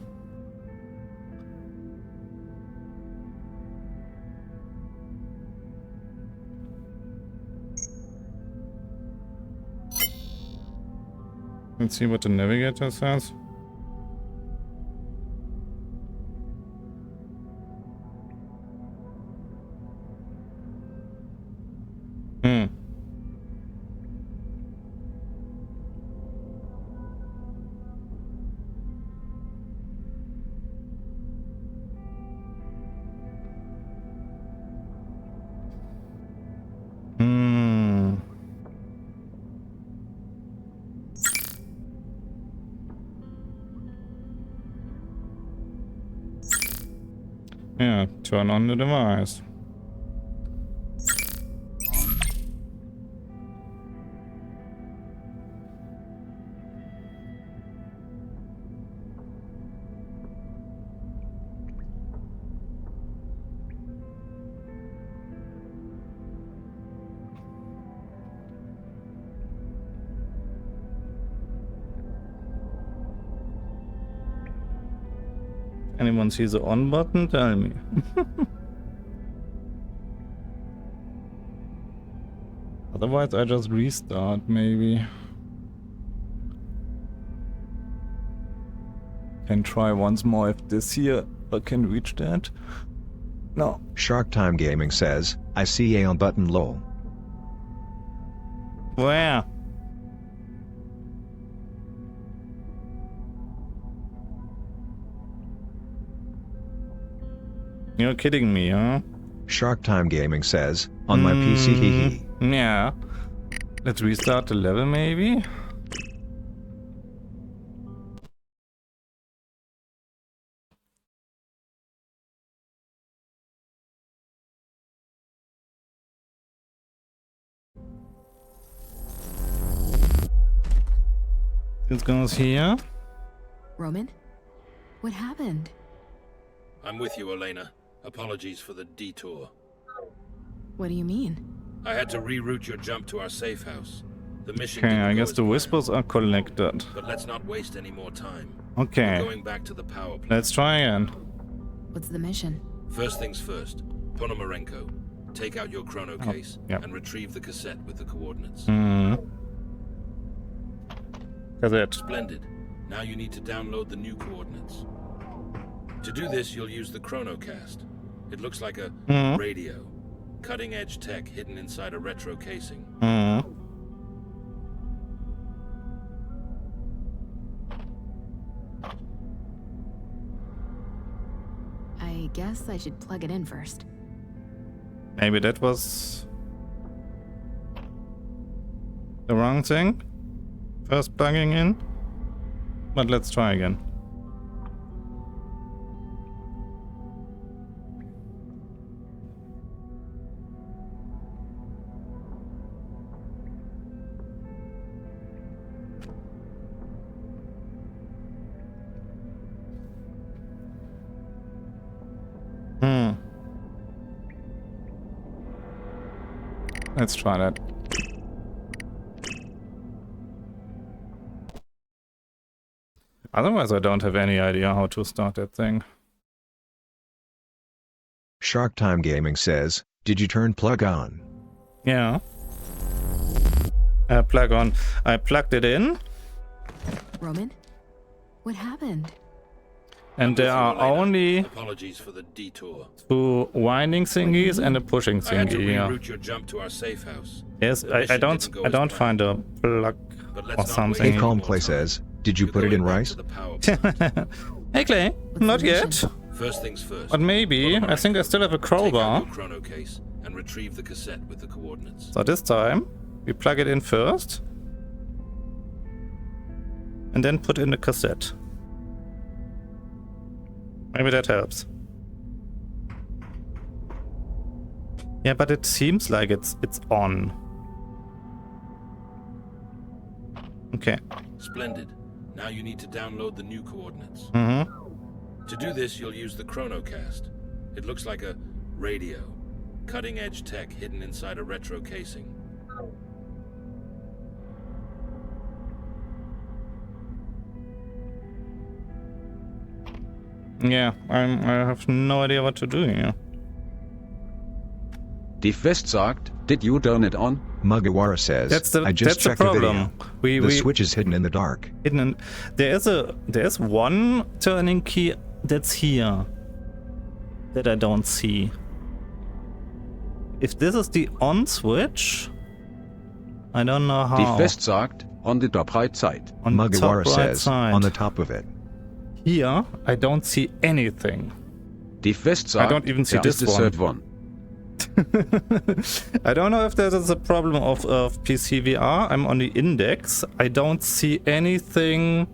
Let's see what the navigator says. Yeah, turn on the device. Anyone sees the on button? Tell me. Otherwise, I just restart, maybe. Can try once more if this here I can reach that. No. Shark Time Gaming says, I see a button lol. Where? You're kidding me, huh? Shark Time Gaming says, on my PC hee. Yeah. Let's restart the level maybe? It goes here. Roman? What happened? I'm with you, Olena. Apologies for the detour. What do you mean? I had to reroute your jump to our safe house. The mission Okay, didn't I go guess as the planned. whispers are connected. But let's not waste any more time. Okay, We're going back to the power plant. let's try again. What's the mission? First things first. Ponomarenko, take out your chrono case yep. and retrieve the cassette with the coordinates. Cassette. Splendid. Now you need to download the new coordinates. To do this, you'll use the chronocast. It looks like a radio. Cutting-edge tech hidden inside a retro casing. I guess I should plug it in first. Maybe that was the wrong thing. First plugging in. But let's try again. Let's try that. Otherwise, I don't have any idea how to start that thing. Shark Time Gaming says, did you turn plug on? Yeah. Plug on. I plugged it in. Roman? What happened? And there are only Apologies for the detour. 2 winding thingies and a pushing I had to thingy. Yeah. reroute your jump to our safe house. Yes, The I mission don't didn't go as planned. find a plug But or let's not something. waste A any Calm more Play time. says, did you You're put it in going back rice? to the power plant. Hey Clay, What's not the yet. mission? First things first. But maybe. I think I still have a Take out crowbar. your chrono case and retrieve the cassette with the coordinates. So this time, we plug it in first. And then put in the cassette. Maybe that helps. Yeah, but it seems like it's on. Okay. Splendid. Now you need to download the new coordinates. To do this, you'll use the chronocast. It looks like a radio. Cutting-edge tech hidden inside a retro casing. Yeah, I have no idea what to do here. Die West sagt, did you turn it on? Mugawara says, I just checked the problem. video. The switch is hidden in the dark. There's one turning key that's here that I don't see. If this is the on switch, I don't know how. Die West sagt, on the top right side. On the top Mugawara right says, side. on the top of it. Here, I don't see anything. Die West sagt, don't even see er this is the one. third one. I don't know if there is a problem of PC VR. I'm on the index. I don't see anything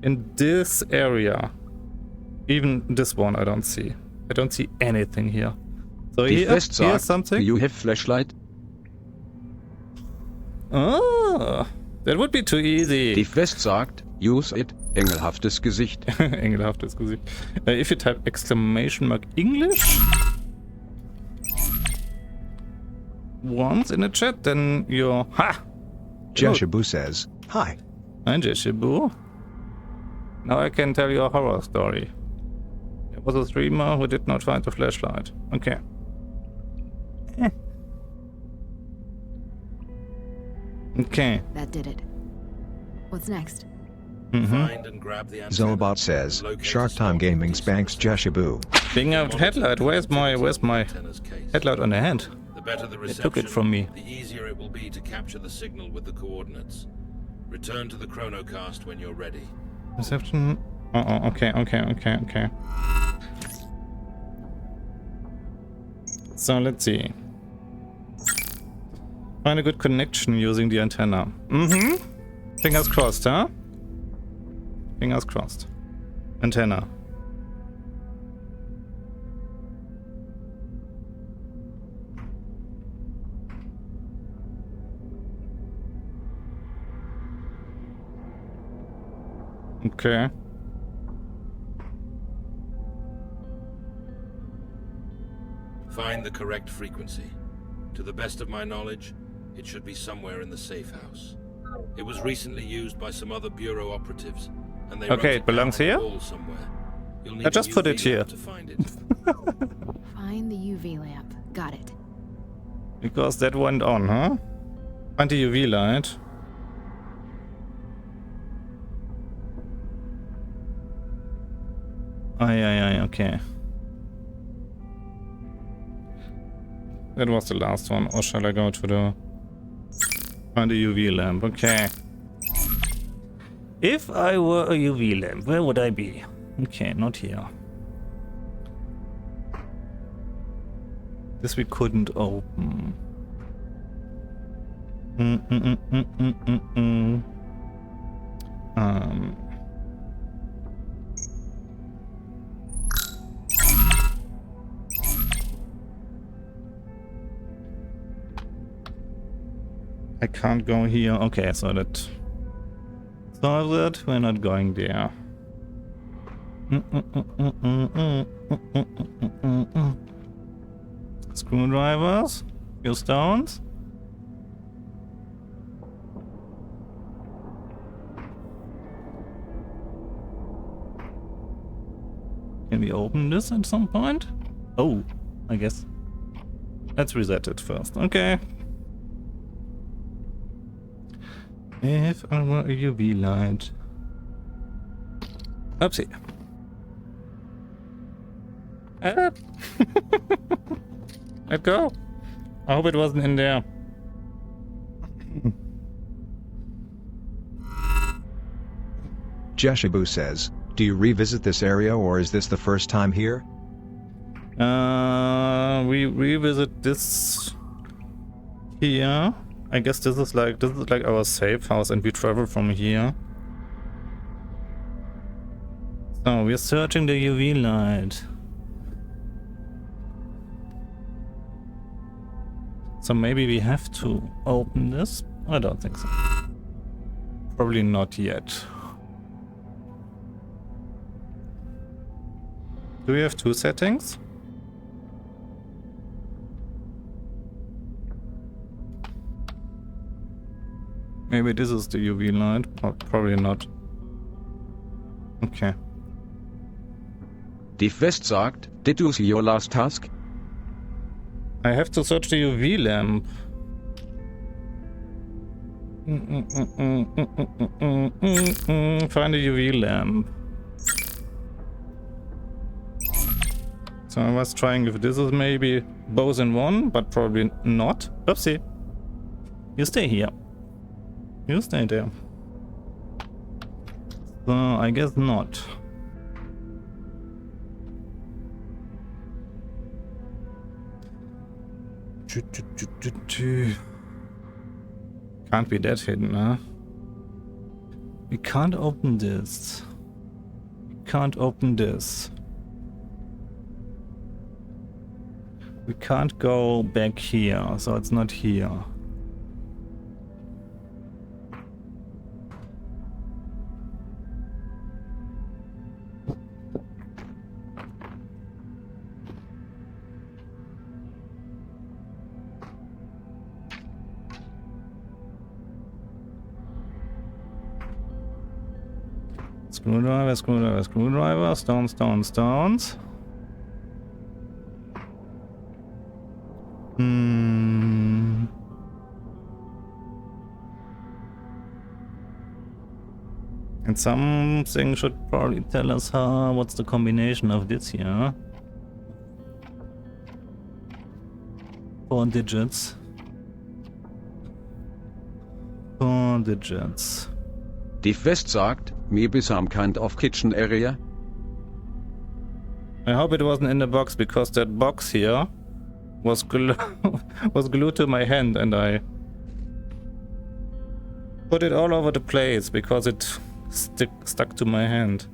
in this area. Even this one I don't see. I don't see anything here. So Die here's West sagt, something. do you have flashlight? Ah, that would be too easy. Die West sagt, use it, engelhaftes Gesicht. Engelhaftes Gesicht. If you type exclamation mark English once in the chat, then you're ha. Jeshibu says, hi. Hi Jeshibu. Now I can tell you a horror story. There was a streamer who did not find the flashlight. Okay. Okay. That did it. What's next? Find and grab the antenna. Zobot says, and locate Shark a Time stock Gaming of spanks decent Jeshabu. Being a headlight, where's my antenna's case. headlight on the hand? The better the They reception, took it from me. the easier it will be to capture the signal with the coordinates. Return to the chronocast when you're ready. Reception. Okay. So let's see. Find a good connection using the antenna. Fingers crossed, huh? Fingers crossed. Antenna. Okay. Find the correct frequency. To the best of my knowledge, it should be somewhere in the safe house. It was recently used by some other bureau operatives, and they Okay, wrote it belongs down on here? the wall somewhere. You'll need I just a put it UV here. lamp to find it. Find the UV lamp. Got it. Because that went on, huh? Find the UV light. Aye, okay. That was the last one. Or shall I go to the... Find a UV lamp, okay. If I were a UV lamp, where would I be? Okay, not here. This we couldn't open. I can't go here. Okay, so that solves it. We're not going there. Screwdrivers. Few stones. Can we open this at some point? Oh, I guess. Let's reset it first. Okay. If I were a UV light. Oopsie. Let go. I hope it wasn't in there. Jeshabu says, do you revisit this area or is this the first time here? We revisit this here. I guess this is like our safe house and we travel from here. So we're searching the UV light. So maybe we have to open this? I don't think so. Probably not yet. Do we have two settings? Maybe this is the UV light, but probably not. Okay. Die West sagt, did you see your last task? I have to search the UV lamp. Find a UV lamp. So I was trying if this is maybe both in one, but probably not. Oopsie. You stay here. You stay there. So I guess not. Can't be that hidden, huh? We can't open this. We can't open this. We can't go back here, so it's not here. Screwdriver, screwdriver, screwdriver, stones, stones, stones. And something should probably tell us what's the combination of this here. 4 digits. 4 digits. Die West sagt, maybe some kind of kitchen area. I hope it wasn't in the box, because that box here was was glued to my hand, and I put it all over the place because it stuck to my hand.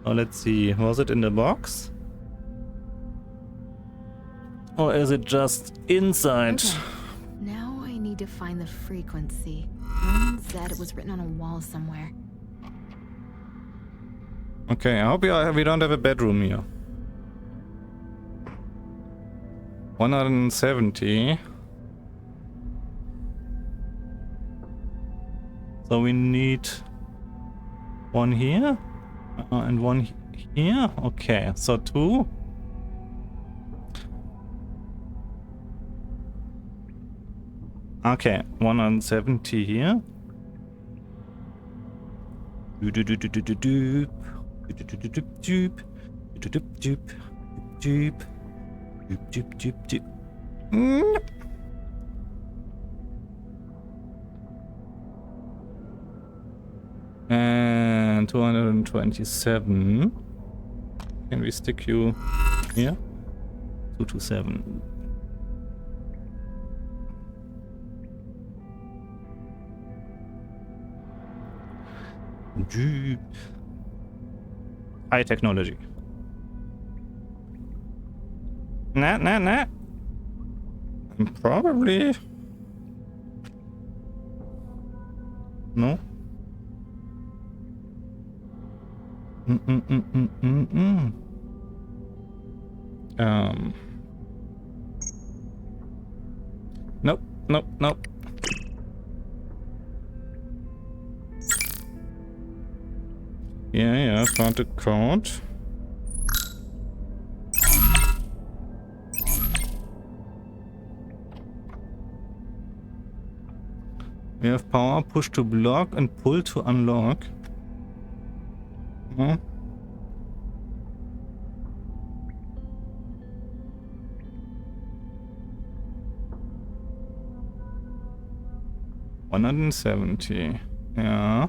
Oh, let's see. Was it in the box? Or is it just inside? Okay. Now I need to find the frequency. Roman said it was written on a wall somewhere. Okay, I hope we don't have a bedroom here. 170. So we need one here and one here. Okay, so 2. Okay, 170 here. And 227. Can we stick you here? 227. Deep. High technology. Nah. Probably. No. Nope. Yeah, found the code. We have power, push to block, and pull to unlock. Huh? $170. Yeah.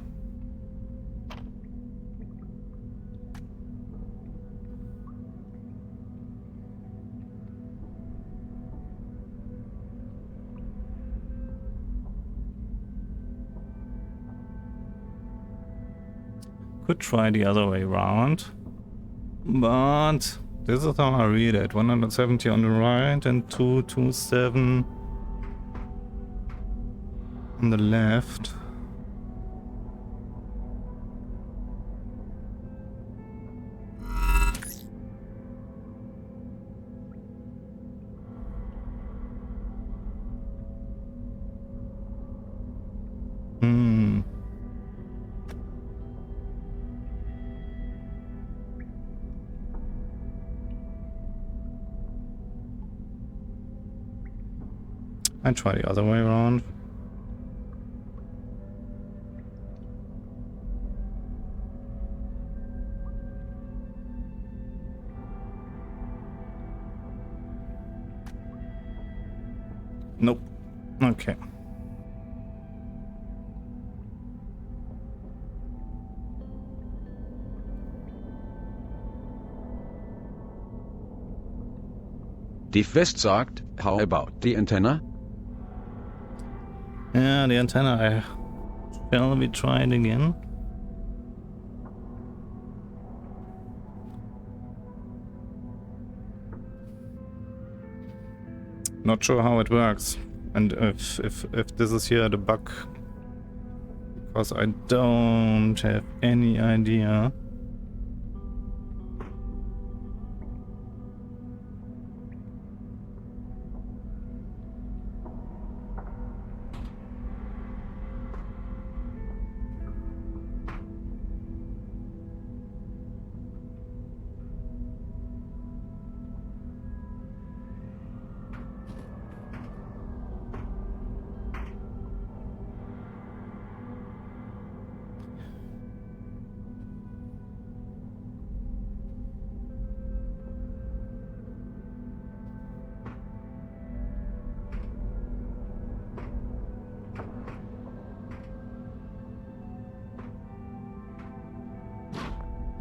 Could try the other way around, but this is how I read it. 170 on the right and 227 on the left. I try the other way around. Nope. Okay. Die West sagt, how about the antenna? Yeah, the antenna. Shall we try it again? Not sure how it works, and if this is here the bug, because I don't have any idea.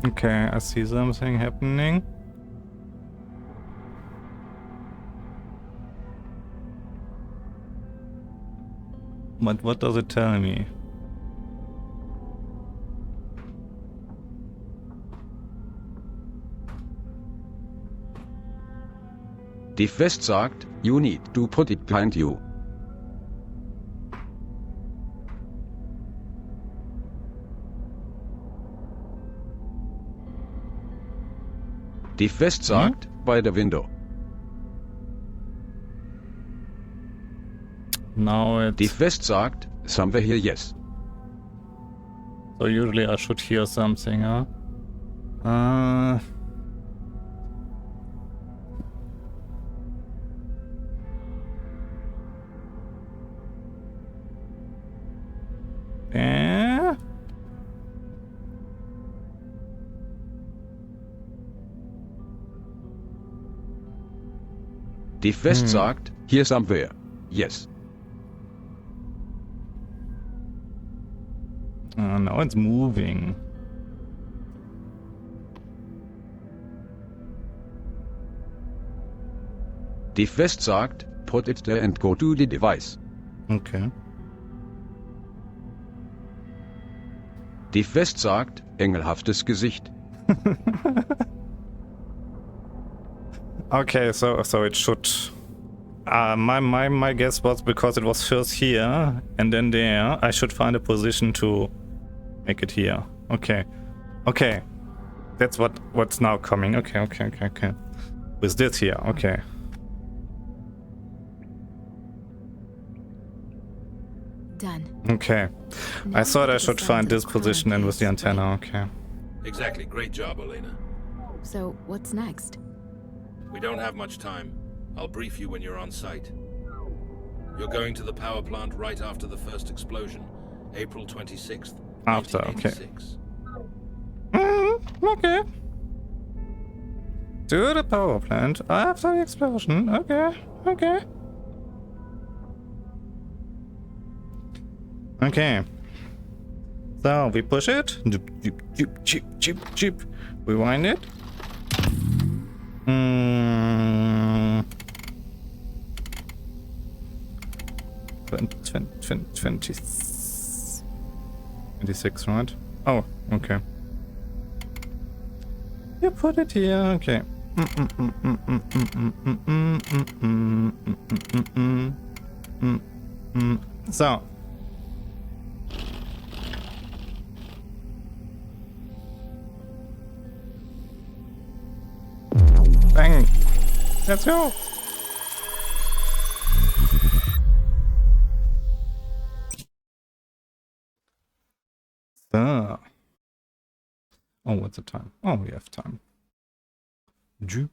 Okay, I see something happening. But what does it tell me? Die West sagt, you need to put it behind you. Die West sagt, by the window. Now it's... Die West sagt, somewhere here, yes. So usually I should hear something, huh? Yeah. Die West sagt, here somewhere, yes. Now it's moving. Die West sagt, put it there and go to the device. Okay. Die West sagt, engelhaftes Gesicht. Okay, so it should. My guess was because it was first here and then there, I should find a position to make it here. Okay, okay, that's what's now coming. Okay. With this here, okay. Done. Okay, I thought I should find this position and with the antenna. Okay. Exactly. Great job, Olena. So, what's next? We don't have much time. I'll brief you when you're on site. You're going to the power plant right after the first explosion, April 26th, After, okay. 1986. Okay. To the power plant after the explosion. Okay. Okay. So we push it. Chip. We wind it. 26, right? Oh, okay. You put it here, okay. So. Bang! Let's go! So. Oh, what's the time? Oh, we have time. Joop.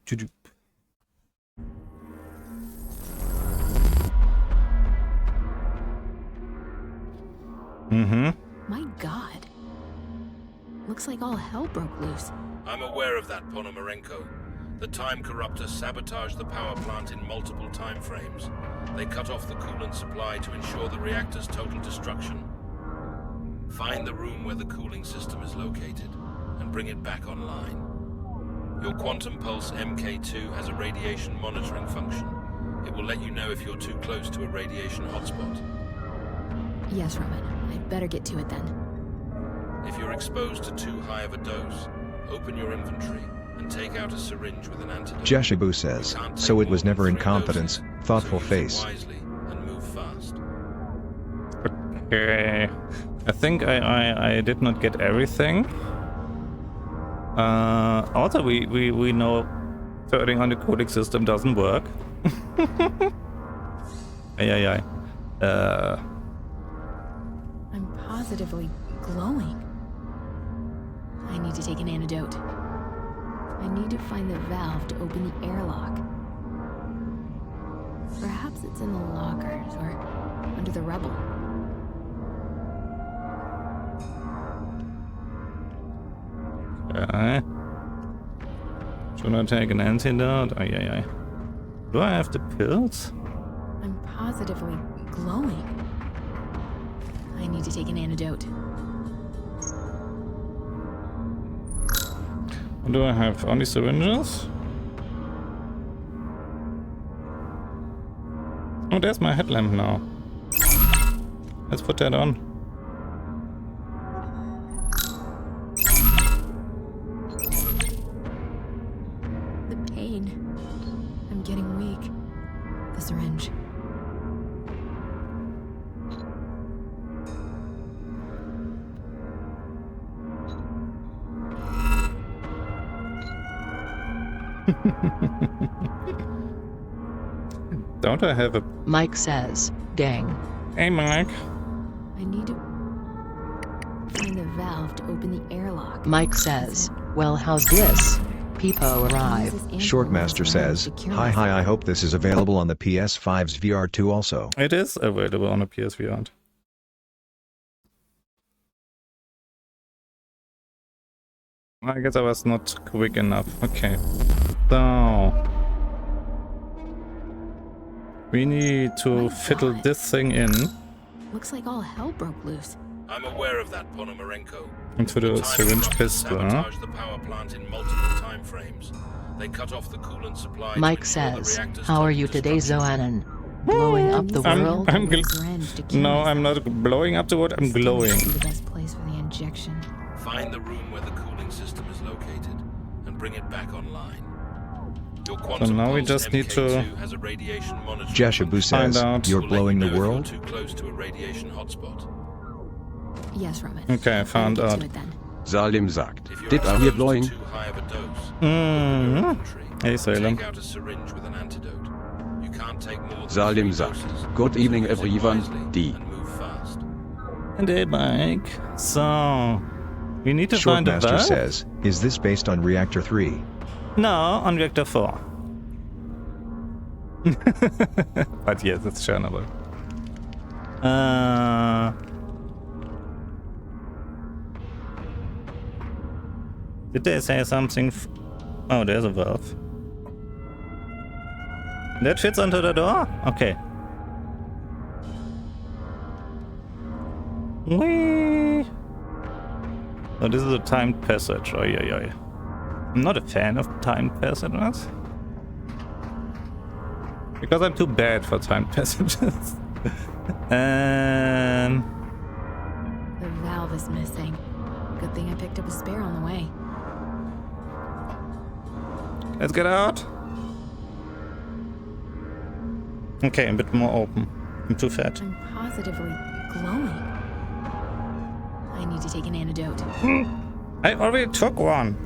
My God. Looks like all hell broke loose. I'm aware of that, Ponomarenko. The time corruptor sabotaged the power plant in multiple time frames. They cut off the coolant supply to ensure the reactor's total destruction. Find the room where the cooling system is located and bring it back online. Your Quantum Pulse MK2 has a radiation monitoring function. It will let you know if you're too close to a radiation hotspot. Yes, Roman. I'd better get to it then. If you're exposed to too high of a dose, open your inventory and take out a syringe with an antidote. Jeshibu says, so it was never incompetence, thoughtful face. Wisely and move fast. Okay. I think I did not get everything. Also, we know turning on the coding system doesn't work. Ay. I'm positively glowing. I need to take an antidote. I need to find the valve to open the airlock. Perhaps it's in the lockers or under the rubble. Okay. Should I take an antidote? Ay. Do I have the pills? I'm positively glowing. I need to take an antidote. What do I have? Only syringes? Oh, there's my headlamp now. Let's put that on. The pain. I'm getting weak. The syringe. Don't I have a... Mike says, gang. Hey, Mike. I need to find the valve to open the airlock. Mike says, well, how's this? Peepo arrive. Shortmaster says, hi, I hope this is available on the PS5's VR2 also. It is available on a PSVR. I guess I was not quick enough. Okay. So... we need to fiddle this thing in. Looks like all hell broke loose. I'm aware of that, Ponomarenko. Into the syringe pistol, huh? Sabotaged the power plant in multiple time frames. They cut off the coolant supply. to Mike ensure the says, reactor's how are total you today, destruction. Zoanon? Blowing up the world? No, I'm not blowing up the world, I'm glowing. The best place for the injection. Find the room where the cooling system is located and bring it back online. Your quantum now we pulse just need to- MK2 has a radiation monitoring Jeshabu Find says, out. you're will let blowing you the know if world? you're too close to a radiation hotspot. Yes, Roman. Okay, I found I'll get out. to it then. Salim sagt, If you're dit are wir exposed blowing? to too high of a dose, Mhm. Hey, Salem. take out a syringe with an antidote. You can't take more than Salim 3 sagt, doses. good evening Use it everyone, wisely D. and move fast. And hey, Mike. So, we need to find a Shortmaster valve? says, is this based on Reactor 3? No, on Reactor 4. But yes, it's Chernobyl. Did they say something? Oh, there's a valve. That fits onto the door? Okay. Whee! So this is a timed passage. Oi, oi, oi. I'm not a fan of timed passages. Because I'm too bad for timed passages. The valve is missing. Good thing I picked up a spare on the way. Let's get out. Okay, a bit more open. I'm too fat. I'm positively glowing. I need to take an antidote. I already took one.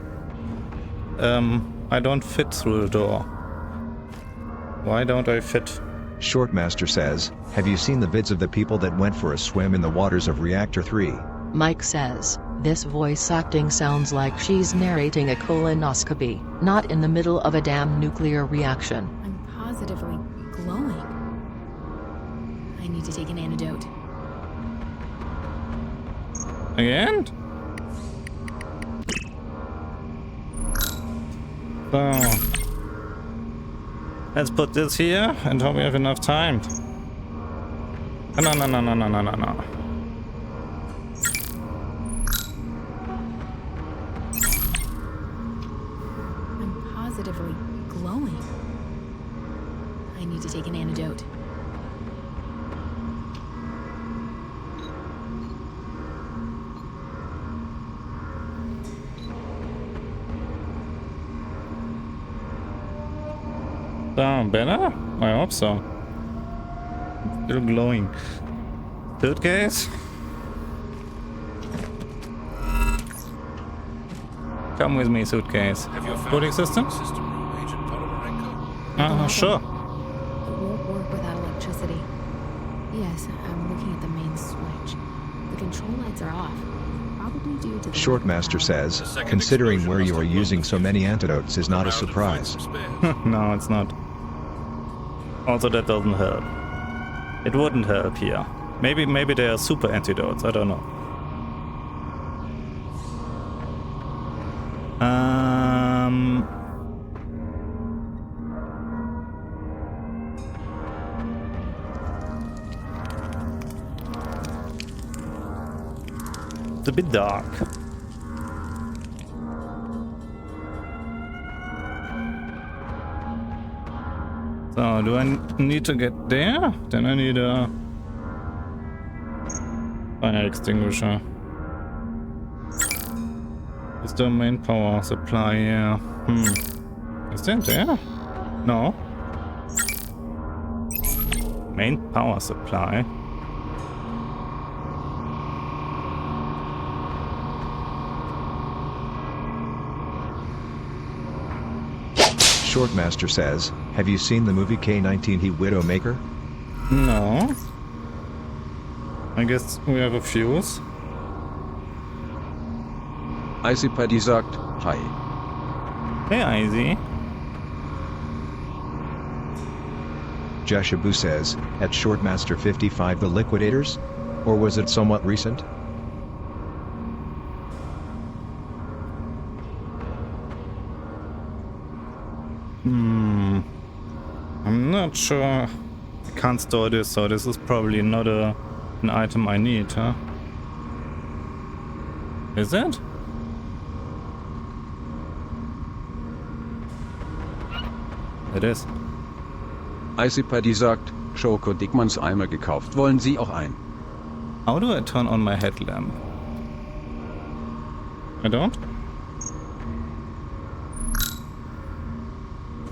I don't fit through the door. Why don't I fit? Shortmaster says, have you seen the vids of the people that went for a swim in the waters of Reactor 3? Mike says, this voice acting sounds like she's narrating a colonoscopy, not in the middle of a damn nuclear reaction. I'm positively glowing. I need to take an antidote. Again? So, let's put this here and hope we have enough time. Oh, no. I'm positively glowing. I need to take an antidote. So, better? I hope so. Still glowing. Suitcase? Come with me, suitcase. Have you found Cooling the system? cooling system room, Agent Ponomarenko? Sure. It won't work without electricity. Yes, I'm looking at the main switch. The control lights are off. Probably due to the Shortmaster says, The second considering explosion where you must are have using blown so the many fuse. antidotes is not a Look around and find surprise. some spares. No, it's not. Also, that doesn't help. It wouldn't help here. Maybe they are super antidotes. I don't know. It's a bit dark. So, do I need to get there? Then I need a fire extinguisher. Is the main power supply here? Is that there? No. Main power supply. Shortmaster says, have you seen the movie K-19 He Widowmaker? No. I guess we have a fuse. Icy Paddy sagt, hi. Hey, Izzy. Jeshabu says, at Shortmaster 55 The Liquidators? Or was it somewhat recent? I'm not sure. I can't store this, so this is probably not an item I need, huh? Is it? It is. Icy Paddy sagt, Schoko Dickmanns Eimer gekauft. Wollen Sie auch ein? How do I turn on my headlamp? I don't?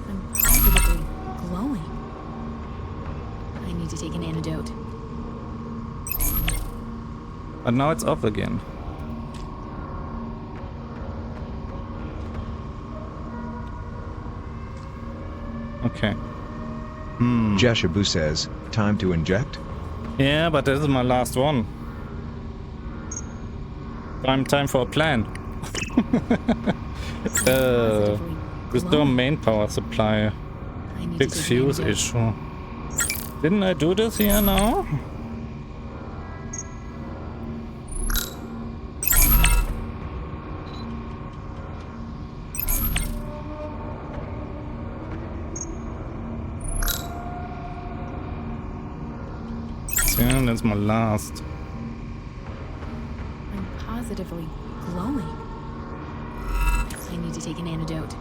I'm positively glowing. I need to take an antidote. But now it's off again. Okay. Jeshabu says, time to inject? Yeah, but this is my last one. Time for a plan. Restore main power supply. I need Fix to take fuse an antidote. issue. Didn't I do this here now? Yeah, that's my last. I'm positively glowing. I need to take an antidote.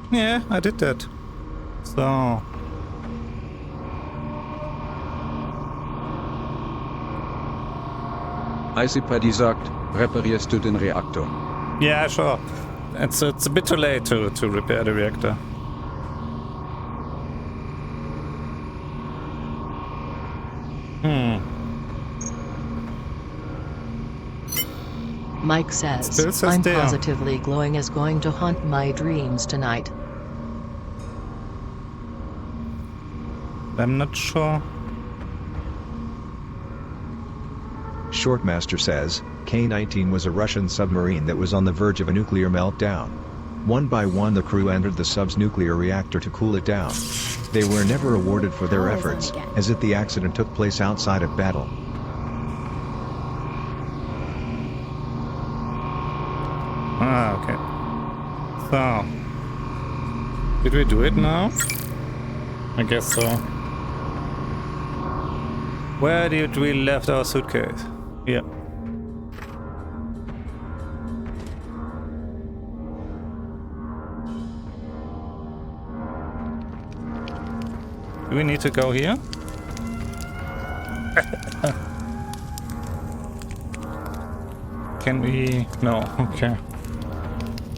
Yeah, I did that. So. Icy Paddy sagt, reparierst du den Reaktor? Yeah, sure. It's a bit too late to repair the reactor. Mike says, Still says I'm there. positively glowing is going to haunt my dreams tonight. I'm not sure. Shortmaster says, K-19 was a Russian submarine that was on the verge of a nuclear meltdown. One by one the crew entered the sub's nuclear reactor to cool it down. They were never awarded for their efforts, as if the accident took place outside of battle. Ah, okay. So. Did we do it now? I guess so. Where did we left our suitcase? Yeah. Do we need to go here? Can we? No, okay.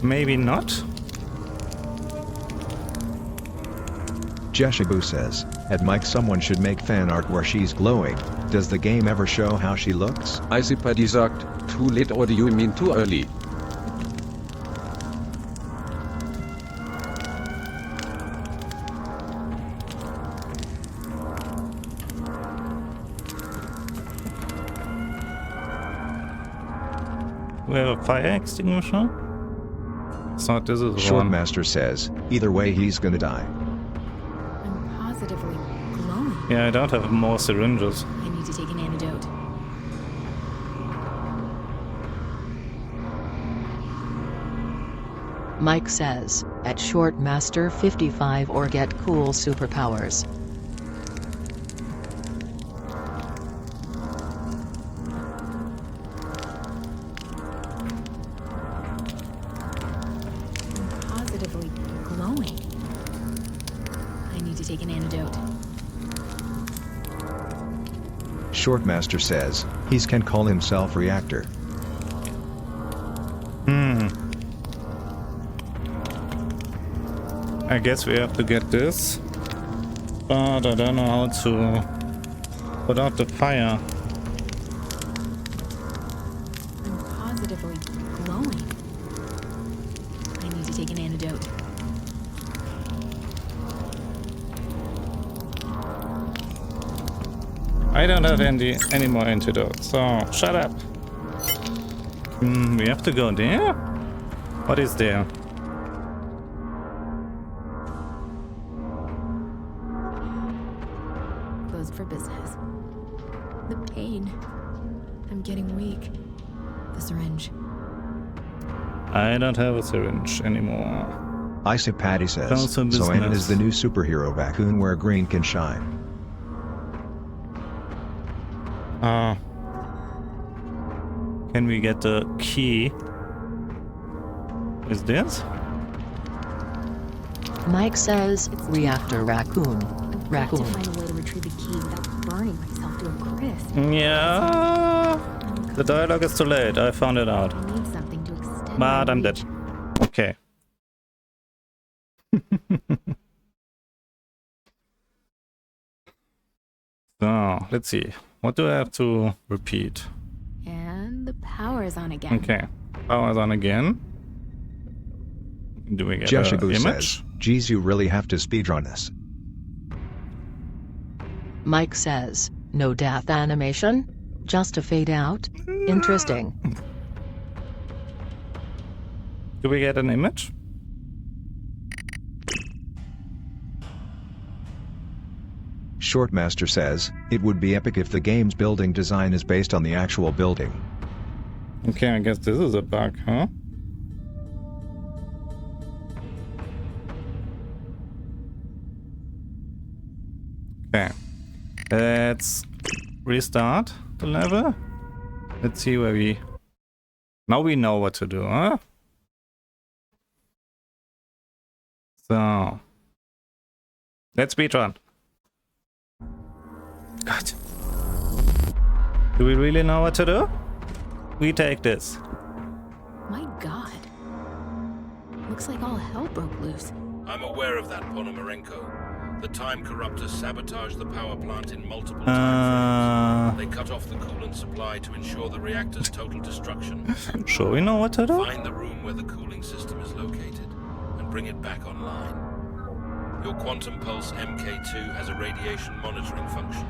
Maybe not? Jeshabu says, at Mike someone should make fan art where she's glowing. Does the game ever show how she looks? Icy Paddy sagt, too late or do you mean too early? We have a fire extinguisher? So this is one. Shortmaster says, either way he's gonna die. I'm positively glowing. Yeah, I don't have more syringes. I need to take an antidote. Mike says, at Shortmaster 55 or get cool superpowers. I'm positively glowing. I Shortmaster says, he can call himself reactor. I guess we have to get this. But I don't know how to put out the fire. I'm positively glowing. I need to take an antidote. I don't have any more antidotes, so shut up. We have to go there? What is there? Closed for business. The pain. I'm getting weak. The syringe. I don't have a syringe anymore. Icy Patty says, Close for Zoan business. is the new superhero raccoon where green can shine. Can we get the key? Is this? Mike says, reactor raccoon. I've got to Raccoon. find a way to retrieve the key without burning myself to a crisp. Yeah. The dialogue is too late. I found it out. I need something to extend my But I'm reach. dead. Okay. So, let's see. What do I have to repeat? And the power is on again. Okay. Power's on again. Do we get Jeshibu an says, image? geez, you really have to speedrun this. Mike says, no death animation? Just a fade out? Interesting. Do we get an image? Shortmaster says, it would be epic if the game's building design is based on the actual building. Okay, I guess this is a bug, huh? Okay. Let's restart the level. Let's see where we... Now we know what to do, huh? So... Let's speedrun. God. Do we really know what to do? We take this. My God. Looks like all hell broke loose. I'm aware of that, Ponomarenko. The Time Corruptors sabotaged the power plant in multiple time frames. They cut off the coolant supply to ensure the reactor's total destruction. Sure we know what to do? Find the room where the cooling system is located and bring it back online. Your Quantum Pulse MK2 has a radiation monitoring function.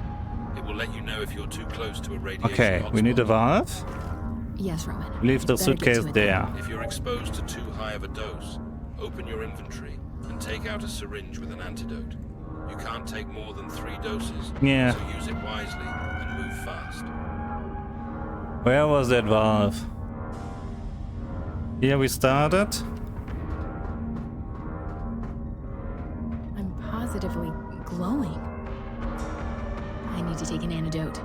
It will let you know if you're too close to a radiation Okay, we need a hotspot. valve. Yes, Roman. Leave the Better get suitcase to it there. If you're exposed to too high of a dose, open your inventory and take out a syringe with an antidote. You can't take more than 3 doses, Yeah. so use it wisely and move fast. Where was that valve? Here we started. I'm positively glowing. I need to take an antidote.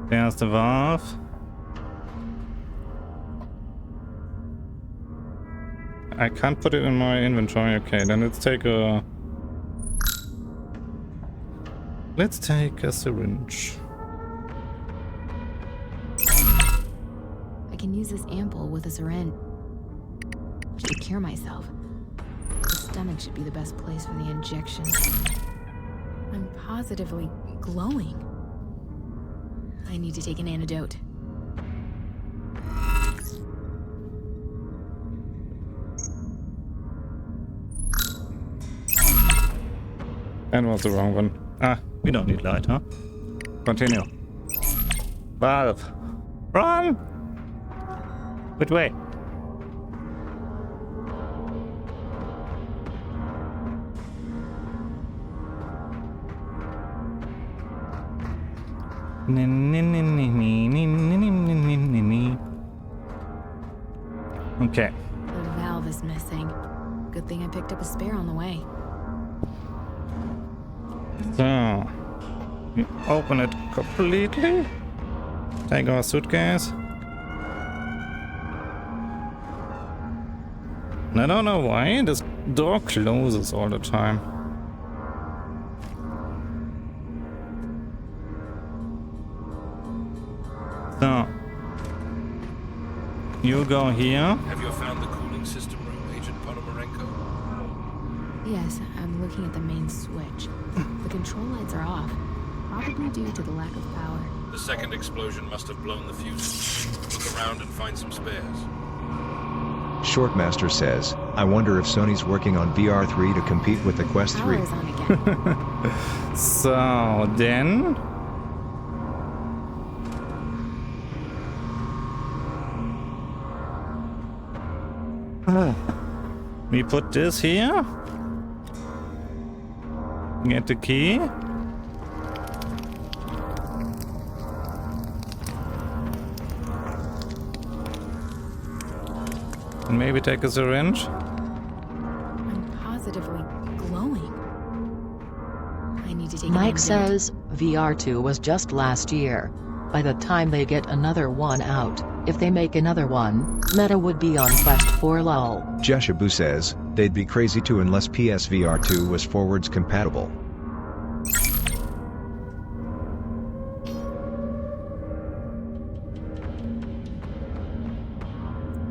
There's the valve. I can't put it in my inventory. Okay, then let's take a... Let's take a syringe. I can use this ampoule with a syringe to cure myself. The stomach should be the best place for the injection. I'm positively glowing. I need to take an antidote. That was the wrong one. Ah, we don't need light, huh? Continue. Valve. Run! Which way? Okay. The valve is missing. Good thing I picked up a spare on the way. So, we open it completely. Take our suitcase. And I don't know why this door closes all the time. So, you go here. Have you found the cooling system room, Agent Ponomarenko? Yes, I'm looking at the main switch. The control lights are off, probably due to the lack of power. The second explosion must have blown the fuses. Look around and find some spares. Shortmaster says, I wonder if Sony's working on VR3 to compete with the Quest 3. Power is on again. So, then... we put this here. Get the key. And maybe take a syringe. I'm positively glowing. I need to take Mike an says, VR2 was just last year. By the time they get another one out, if they make another one, Meta would be on Quest 4 lol. Jeshabu says, they'd be crazy too unless PSVR2 was forwards compatible.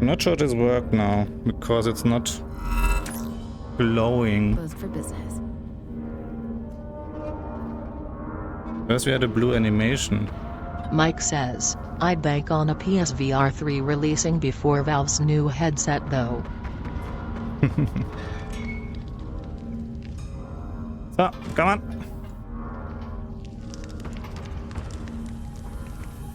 I'm not sure this worked now, because it's not glowing. Closed for business. First we had a blue animation. Mike says, I'd bank on a PSVR 3 releasing before Valve's new headset though. So, come on.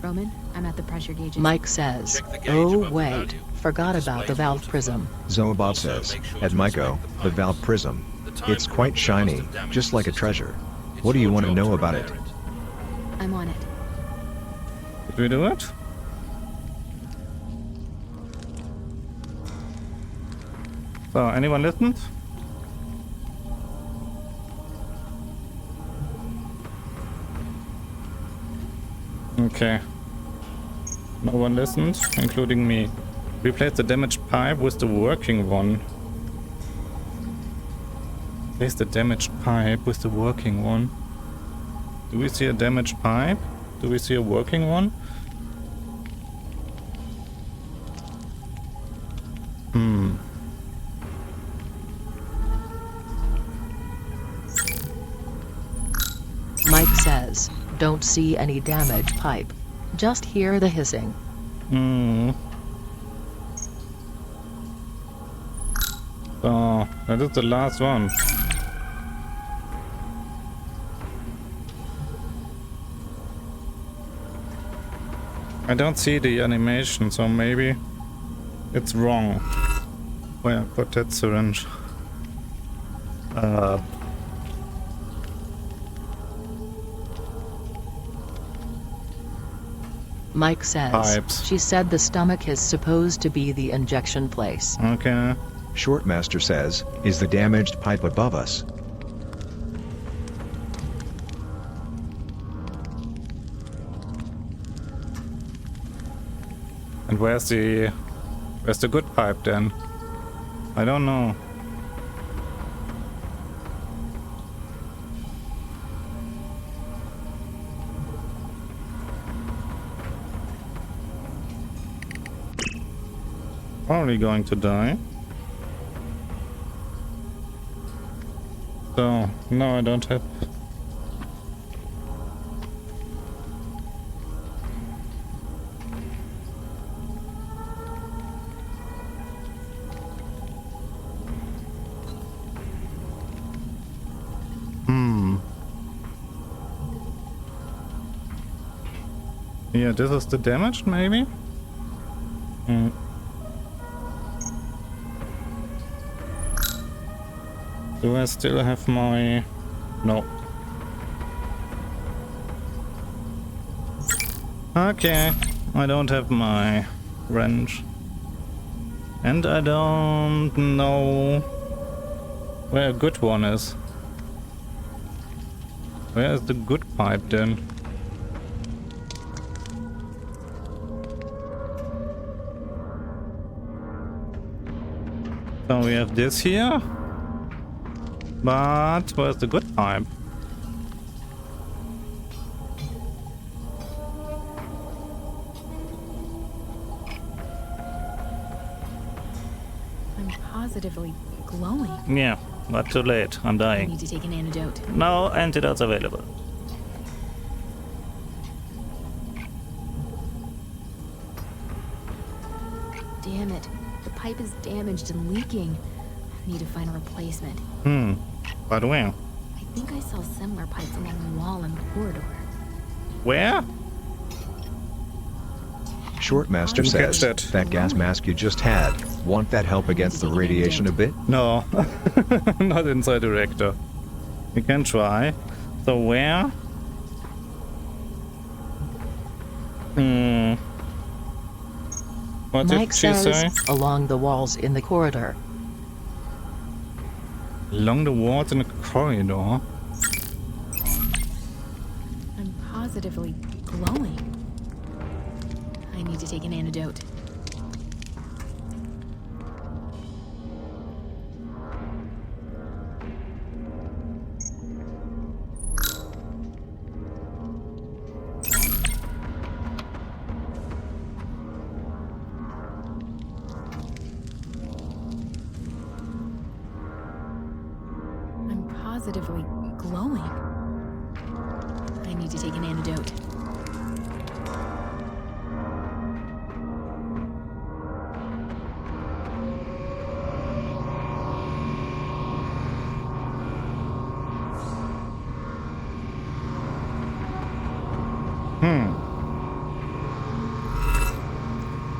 Roman, I'm at the pressure gauges. Mike says, Check the gauge oh above the wait, value. forgot about the Displays Valve water Prism. Zoabov says, at Myko, the Valve Prism. It's quite shiny, just like a treasure. What do you want to know about it? I'm on it. Did we do it? So, anyone listened? Okay. No one listened, including me. Replace the damaged pipe with the working one. Replace the damaged pipe with the working one. Do we see a damaged pipe? Do we see a working one? Mike says, don't see any damaged pipe. Just hear the hissing. So, that is the last one. I don't see the animation, so maybe it's wrong. Where I put that syringe. Mike says, Pipes. she said the stomach is supposed to be the injection place. Okay. Shortmaster says, is the damaged pipe above us? And where's the good pipe then? I don't know. Probably going to die. So, no, I don't have... Yeah, this is the damaged, maybe? Do I still have my... No. Okay, I don't have my wrench. And I don't know where a good one is. Where is the good pipe then? So we have this here. But where's the good pipe? I'm positively glowing. Yeah, but too late. I'm I dying. need to take an antidote. No antidotes available. Damn it. The pipe is damaged and leaking. I need to find a replacement. By the way, I think I saw similar pipes along the wall in the corridor. where? Shortmaster Didn't catch says, that. that gas mask you just had, won't that help against the radiation a bit? No, not inside the reactor. We can try. So where? What Mike did she say? says, along the walls in the corridor. Along the walls in the corridor. I'm positively glowing. I need to take an antidote. I'm positively glowing. I need to take an antidote.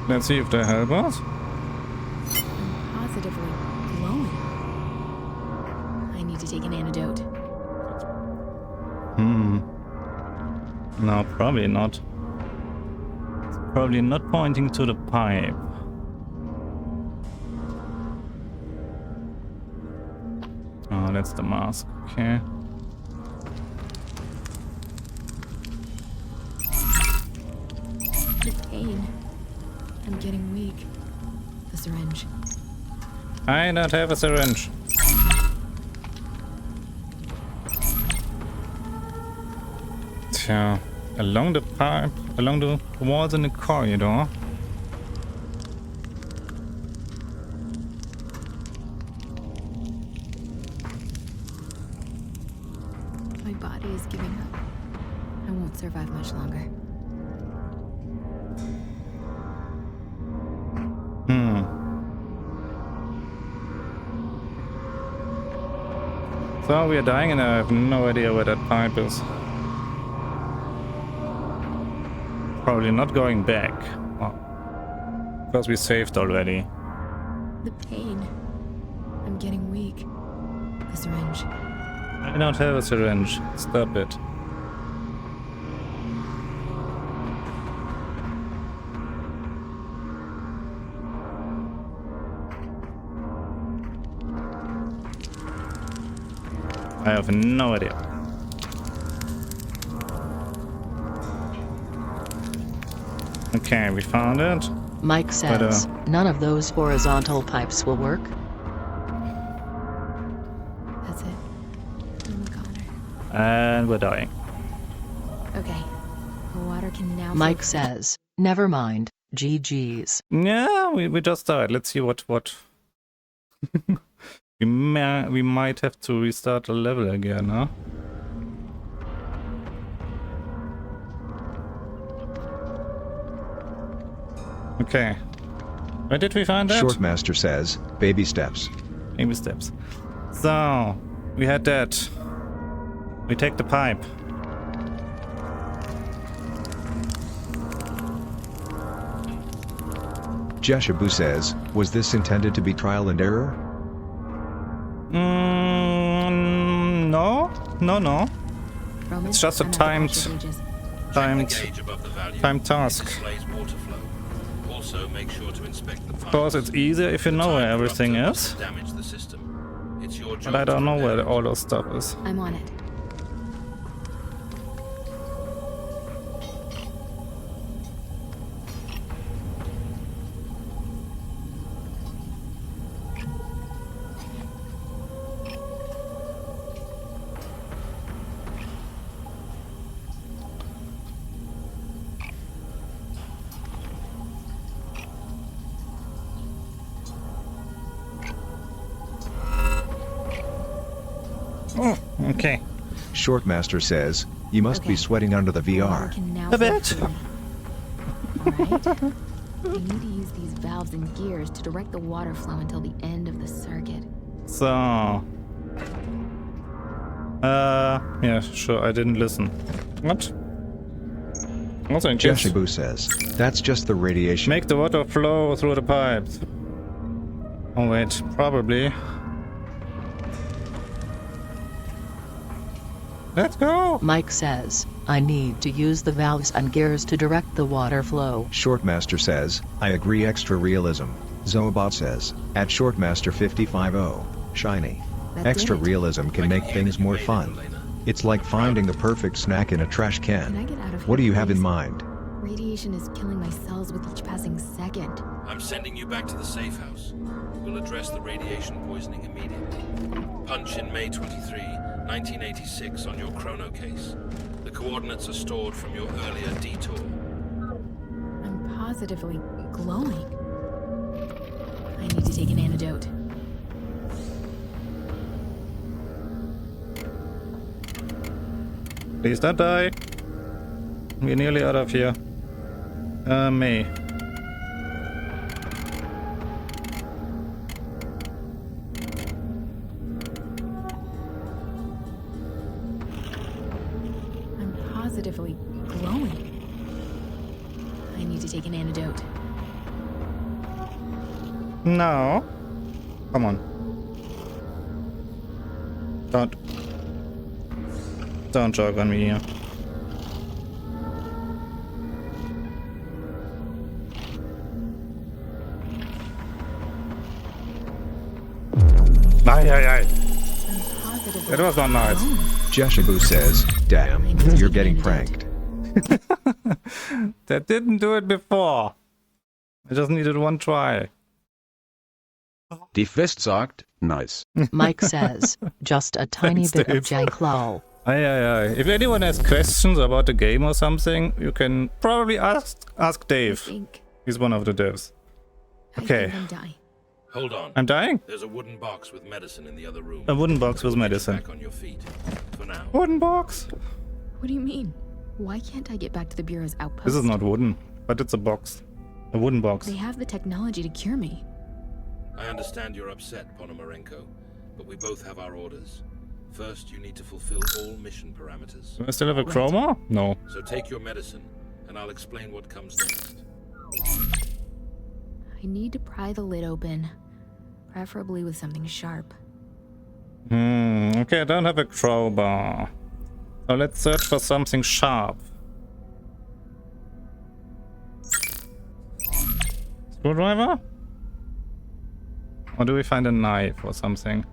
Let's see if they help us. I'm positively glowing. I need to take an antidote. No, probably not. It's probably not pointing to the pipe. Oh, that's the mask. Okay. The pain. I'm getting weak. The syringe. I don't have a syringe. Tja, along the pipe, along the walls in the corridor. My body is giving up. I won't survive much longer. So we are dying and I have no idea where that pipe is. Probably not going back. Oh, because we saved already. The pain. I'm getting weak. The syringe. I don't have a syringe. Stop it. I have no idea. Okay, we found it. Mike says, none of those horizontal pipes will work. That's it. I'm a goner. And we're dying. Okay. The water can now. Mike says, never mind, GG's. Yeah, we just died. Let's see what we might have to restart the level again, huh? Okay. Where did we find that? Shortmaster says, baby steps. Baby steps. So, we had that. We take the pipe. Jeshabu says, was this intended to be trial and error? No. Roman, It's just a I'm at the timed Gauge above the value. timed task. Displays water flow. Also, make sure to inspect the Of course, it's easier if you know where everything is. Damage the system. It's your job. But I don't know where all those stuff is. I'm on it. Okay. Shortmaster says, you must be Okay. sweating under the Water VR. can now A flow bit. freely. Alright. I need to use these valves and gears to direct the water flow until the end of the circuit. So. Yeah, sure, I didn't listen. What? Also in case. Jeshibu says, that's just the radiation. Make the water flow through the pipes. Oh wait, probably. Let's go! Mike says, I need to use the valves and gears to direct the water flow. Shortmaster says, I agree, extra realism. Zoobot says, at Shortmaster 550, shiny. That Extra did it. realism can make things more fun. It's like finding the perfect snack in a trash Can I can. get out of here? What do you have in please? mind? Radiation is killing my cells with each passing second. I'm sending you back to the safe house. We'll address the radiation poisoning immediately. Punch in May 23, 1986 on your chrono case. The coordinates are stored from your earlier detour. I'm positively glowing. I need to take an antidote. Please don't die. We're nearly out of here. May. I'm positively glowing. I need to take an antidote. No. Come on. Don't joke on me here. Aye. I'm positively It was not nice. glowing. Jeshibu says, damn, I need to you're take getting an pranked. That didn't do it before. I just needed one try. Die West sagt, nice. Mike says, just a tiny Thanks, bit Dave. of jank lol. Aye. If anyone has questions about the game or something, you can probably ask I Dave. think. He's one of the devs. I Okay. think I'm dying. Hold on. I'm dying? There's a wooden box with medicine in the other room. A wooden box with We'll get you medicine. Back on your feet. For now. Wooden box? What do you mean? Why can't I get back to the Bureau's outpost? This is not wooden, but it's a box. A wooden box. They have the technology to cure me. I understand you're upset, Ponomarenko, but we both have our orders. First, you need to fulfill all mission parameters. Do I still have a Right. chroma? No. So take your medicine, and I'll explain what comes next. I need to pry the lid open, preferably with something sharp. Okay, I don't have a crowbar. So let's search for something sharp. Screwdriver? Or do we find a knife or something?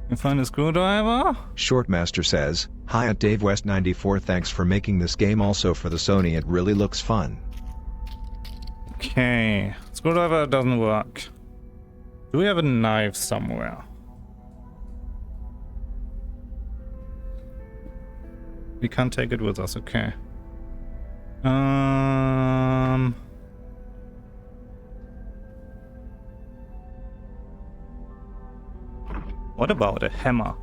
We find a screwdriver? Shortmaster says, hi at Dave West 94, thanks for making this game, also for the Sony, it really looks fun. Okay. Screwdriver doesn't work. Do we have a knife somewhere? We can't take it with us, okay. What about a hammer?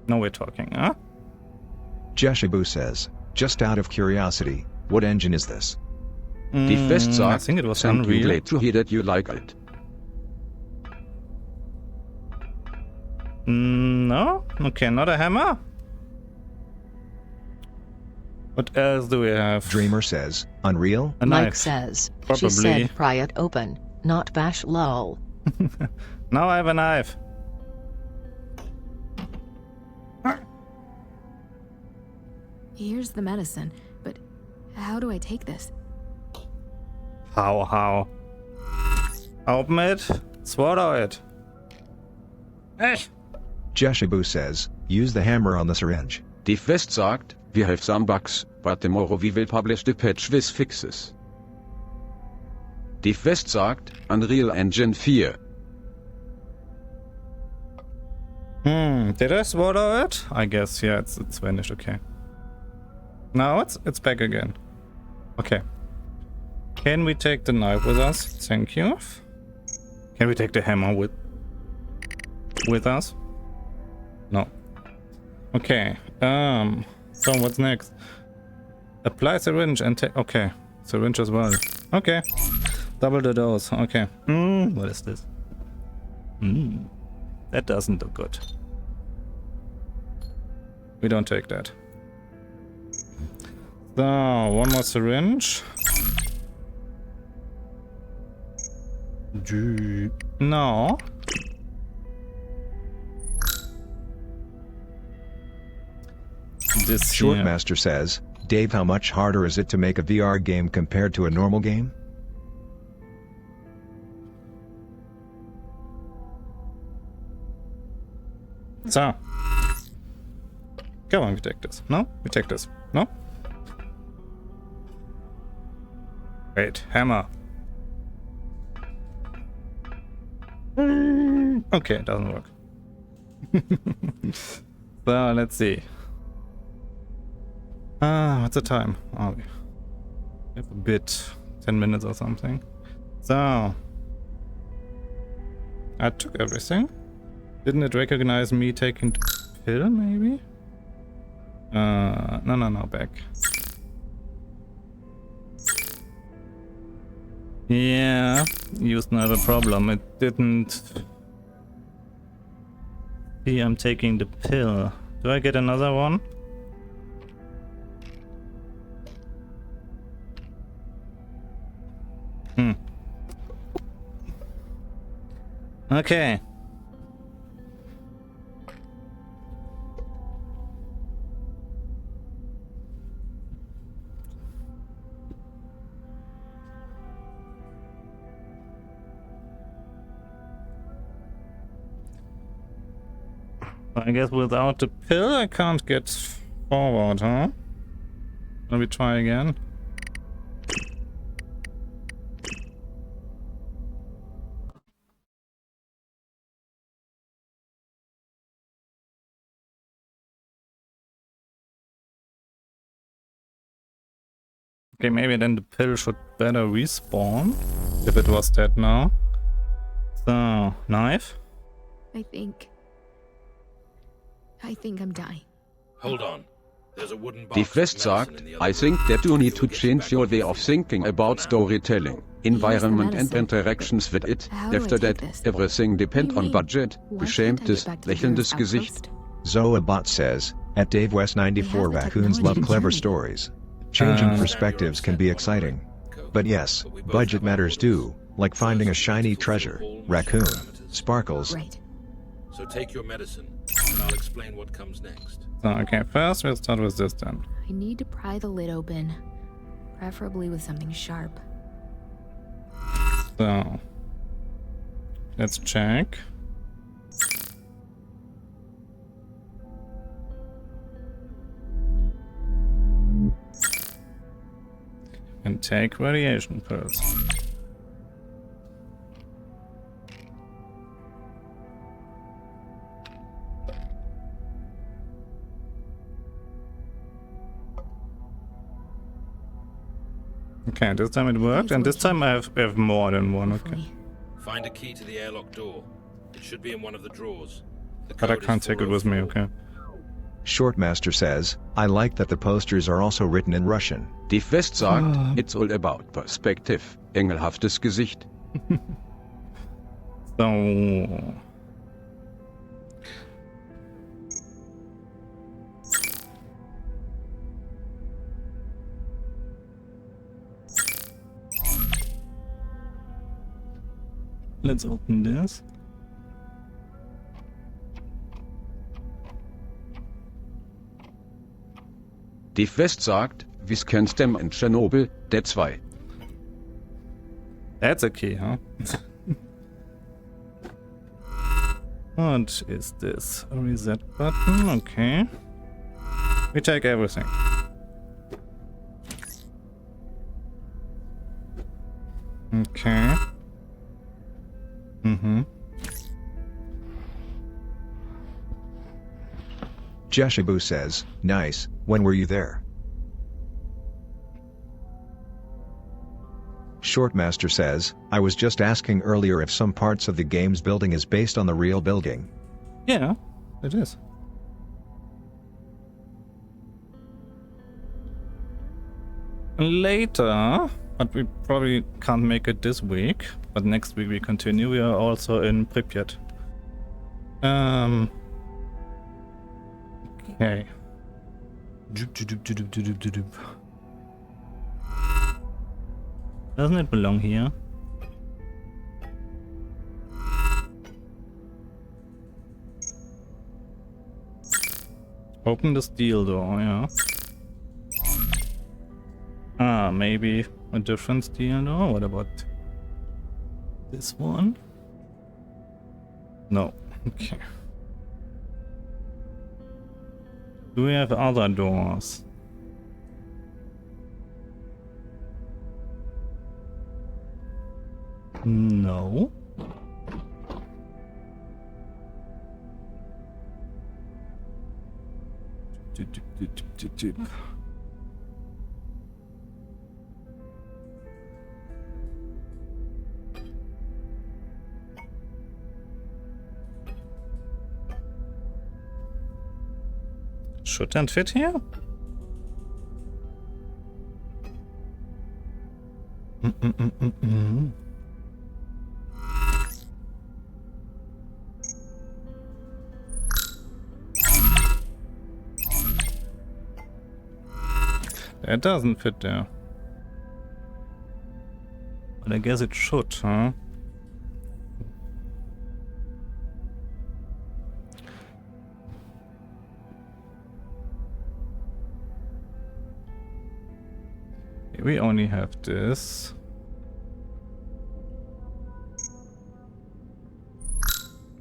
Now we're talking, huh? Jeshibu says, just out of curiosity, what engine is this? Die West I sagt, think it was thank you, Unreal. glad to hear that you like it. No? Okay, not a hammer? What else do we have? Dreamer says, Unreal? A Mike knife. says, Probably. she said pry it open, not bash lol. Now I have a knife. Here's the medicine, but how do I take this? How? Open it. Swallow it. Eh. Jeshibu says, use the hammer on the syringe. Die West sagt, we have some bugs, but tomorrow we will publish the patch with fixes. Die West sagt, Unreal Engine 4. Did I swallow it? I guess, yeah, it's vanished, okay. Now it's back again. Okay. Can we take the knife with us? Thank you. Can we take the hammer with us? No. Okay. So what's next? Apply syringe and take. Okay. Syringe as well. Okay. Double the dose. Okay. What is this? That doesn't look good. We don't take that. So, one more syringe. No. This here. Shortmaster says, Dave, how much harder is it to make a VR game compared to a normal game? So. Come on, we take this. No? We take this. No? Wait, hammer. Okay, it doesn't work. So, let's see. What's the time? Oh, we have a bit. 10 minutes or something. So. I took everything. Didn't it recognize me taking the pill, maybe? No, back. Yeah, used to have a problem. It didn't see I'm taking the pill. Do I get another one? Okay. I guess without the pill I can't get forward, huh? Let me try again. Okay, maybe then the pill should better respawn, if it was dead now. So, knife? I think I'm dying. Hold on. There's a wooden box Die of Quest medicine sagt, in the I other think room. that you need to You'll get change back your on way the of phone. thinking about storytelling, environment and medicine, interactions with it. how do I After take that, this? everything depend What do you on mean? budget. Why can't I Beschämtes, get back to the lächelndes Bureau's Gesicht. outpost? Zoabot says, at Dave West 94 They have the raccoons love technology to clever journey. stories. Changing Uh, perspectives can be exciting. But yes, budget matters too, like finding a shiny treasure, raccoon, sparkles. Right. So take your medicine, and I'll explain what comes next. So, okay, first we'll start with this then. I need to pry the lid open, preferably with something sharp. So, let's check. And take radiation pills. Okay, this time it worked, and this time I have more than one, okay. Hopefully. Find a key to the airlock door. It should be in one of the drawers. The But I code is can't take it with me, 404. okay. Shortmaster says, I like that the posters are also written in Russian. Die Quest sagt, it's all about perspective, engelhaftes Gesicht. So... Let's open this. Die Quest sagt, we scanned them in Chernobyl, that's why. That's a key, huh? What is this? A reset button? Okay. We take everything. Okay. Jeshibu says, nice, when were you there? Shortmaster says, I was just asking earlier if some parts of the game's building is based on the real building. Yeah, it is. later, but we probably can't make it this week. But next week we continue. We are also in Pripyat. Okay. Doesn't it belong here? Open the steel door, yeah. Ah, maybe a different steel door? What about this one? No. Okay. Do we have other doors? No. Shouldn't fit here? It doesn't fit there. But I guess it should, huh? We only have this.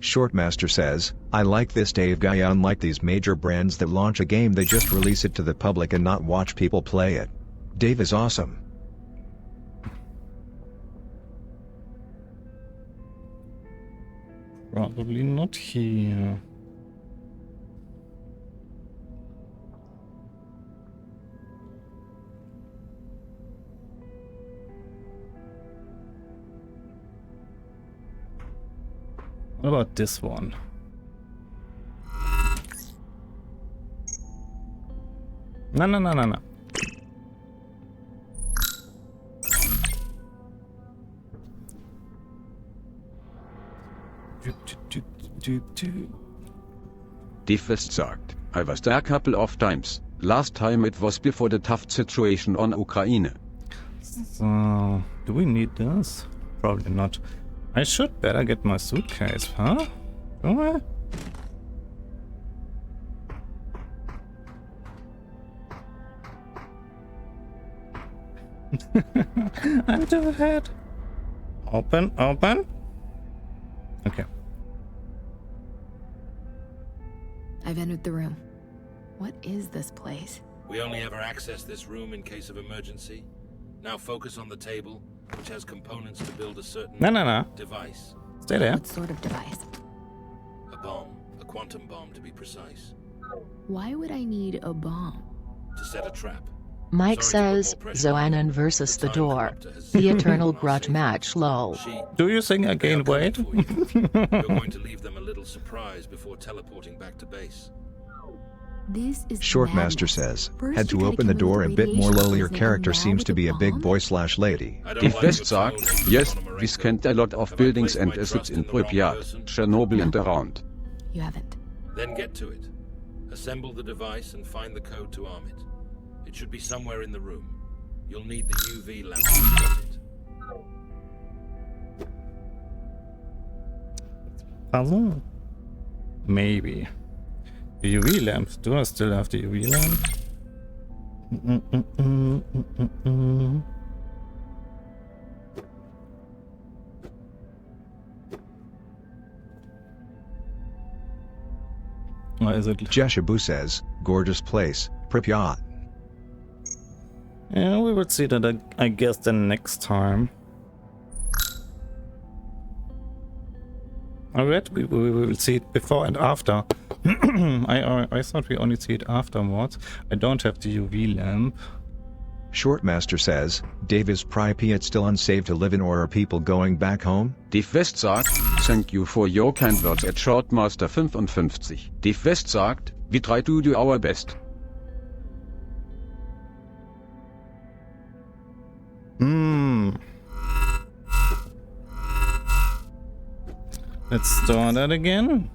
Shortmaster says, I like this Dave guy. Unlike these major brands that launch a game, they just release it to the public and not watch people play it. Dave is awesome. Probably not here. What about this one? No, no, no, no, no. Dave West sagt, I was there a couple of times. Last time it was before the tough situation on Ukraine. So, do we need this? Probably not. I should better get my suitcase, huh? Do I? I'm too ahead. Open, open. Okay. I've entered the room. What is this place? We only ever access this room in case of emergency. Now focus on the table, which has components to build a certain device. Stay there. What sort of device? A bomb. A quantum bomb, to be precise. Why would I need a bomb? To set a trap. Mike says, Zoanon versus the door. The eternal grudge match, lol. Do you think I gained weight? You're going to leave them a little surprise before teleporting back to base. This is Shortmaster madness. says, First had you to gotta open the kill door a the bit more radiation lowly. Your poisoning character and seems now to with be a a big bomb? boy/lady. Dave West sagt, yes, we scanned a lot of buildings and assets in Pripyat, Chernobyl and around. You haven't. Then get to it. Assemble the device and find the code to arm it. It should be somewhere in the room. You'll need the UV lamp to spot it. Puzzle? Maybe. The UV lamp. Do I still have the UV lamp? Or is it? Jeshabu says, gorgeous place, Pripyat. Yeah, we will see that, I guess, the next time. I read we will see it before and after. I thought we only see it afterwards. I don't have the UV lamp. Shortmaster says, Dave, is Pripyat still unsafe to live in, or are people going back home? Dave West sagt, thank you for your kind words at Shortmaster 55. Dave West sagt, we try to do our best. Let's start that again.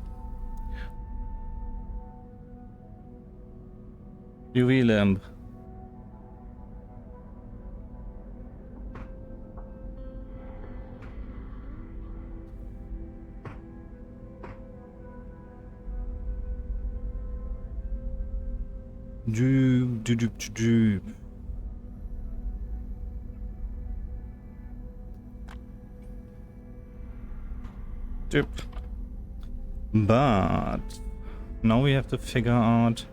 UV lamp. Doop, doop, doop, doop. Doop. But now we have to figure out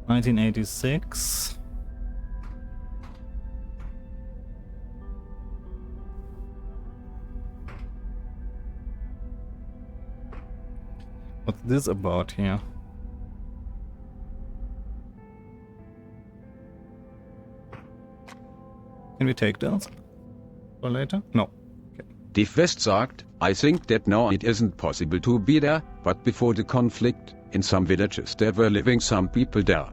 1986. What's this about here? Can we take those for later? No. Die West sagt, I think that now it isn't possible to be there, but before the conflict, in some villages there were living some people there.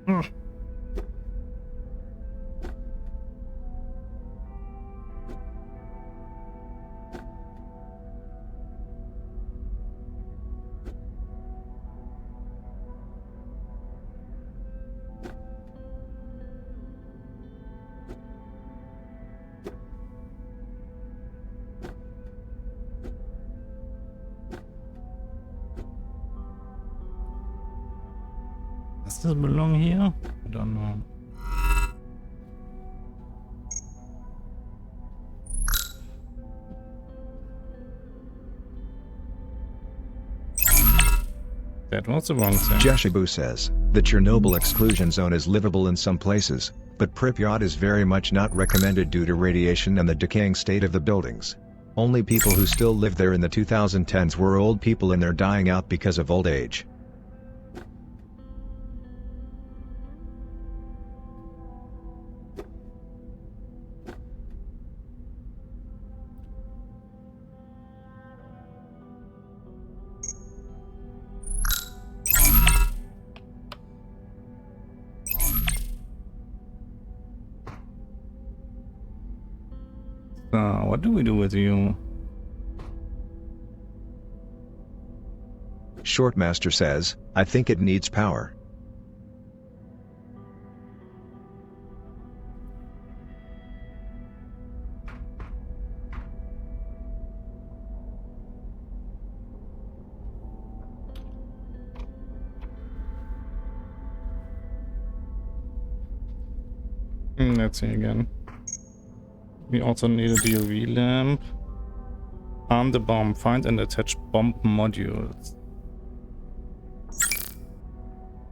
No. Does this belong here? I don't know. That was the wrong thing. Jeshibu says, the Chernobyl exclusion zone is livable in some places, but Pripyat is very much not recommended due to radiation and the decaying state of the buildings. Only people who still live there in the 2010s were old people and they're dying out because of old age. What do we do with you? Shortmaster says, I think it needs power. Let's see again. We also need a DOV lamp. Arm the bomb. Find and attach bomb modules.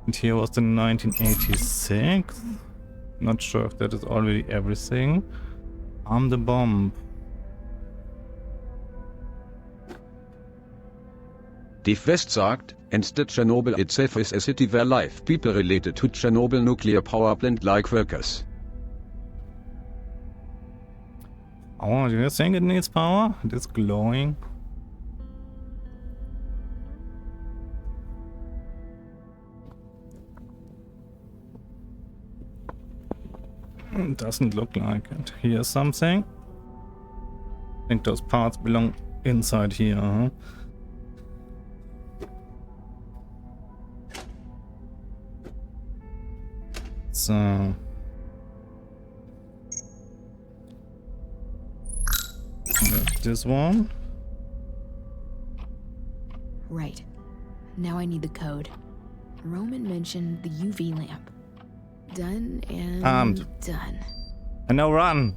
And here was the 1986. Not sure if that is already everything. Arm the bomb. Die West sagt, instead Chernobyl itself is a city where life people related to Chernobyl nuclear power plant like workers. Oh, do you think it needs power? It is glowing. Doesn't look like it. Here's something. I think those parts belong inside here, huh? So... this one. Right. Now I need the code. Roman mentioned the UV lamp. Done and Armed. done. And now run!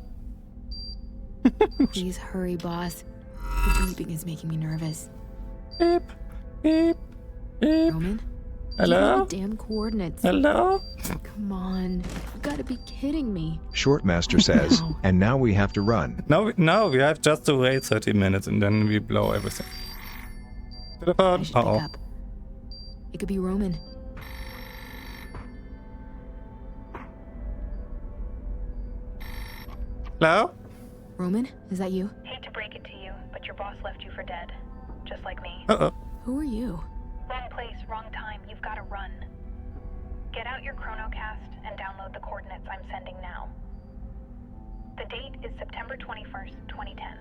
Please hurry, boss. The beeping is making me nervous. Beep, beep, beep. Roman? Hello? Give me the damn coordinates. Hello? Come on. You've got to be kidding me. Shortmaster says, No. and now we have to run. No, we have just to wait 30 minutes and then we blow everything. I Telephone. should pick Uh-oh. up. It could be Roman. Hello? Roman, is that you? Hate to break it to you, but your boss left you for dead. just like me. Uh-oh. Who are you? Wrong place, wrong time. You've got to run. Get out your chronocast and download the coordinates I'm sending now. The date is September 21st, 2010.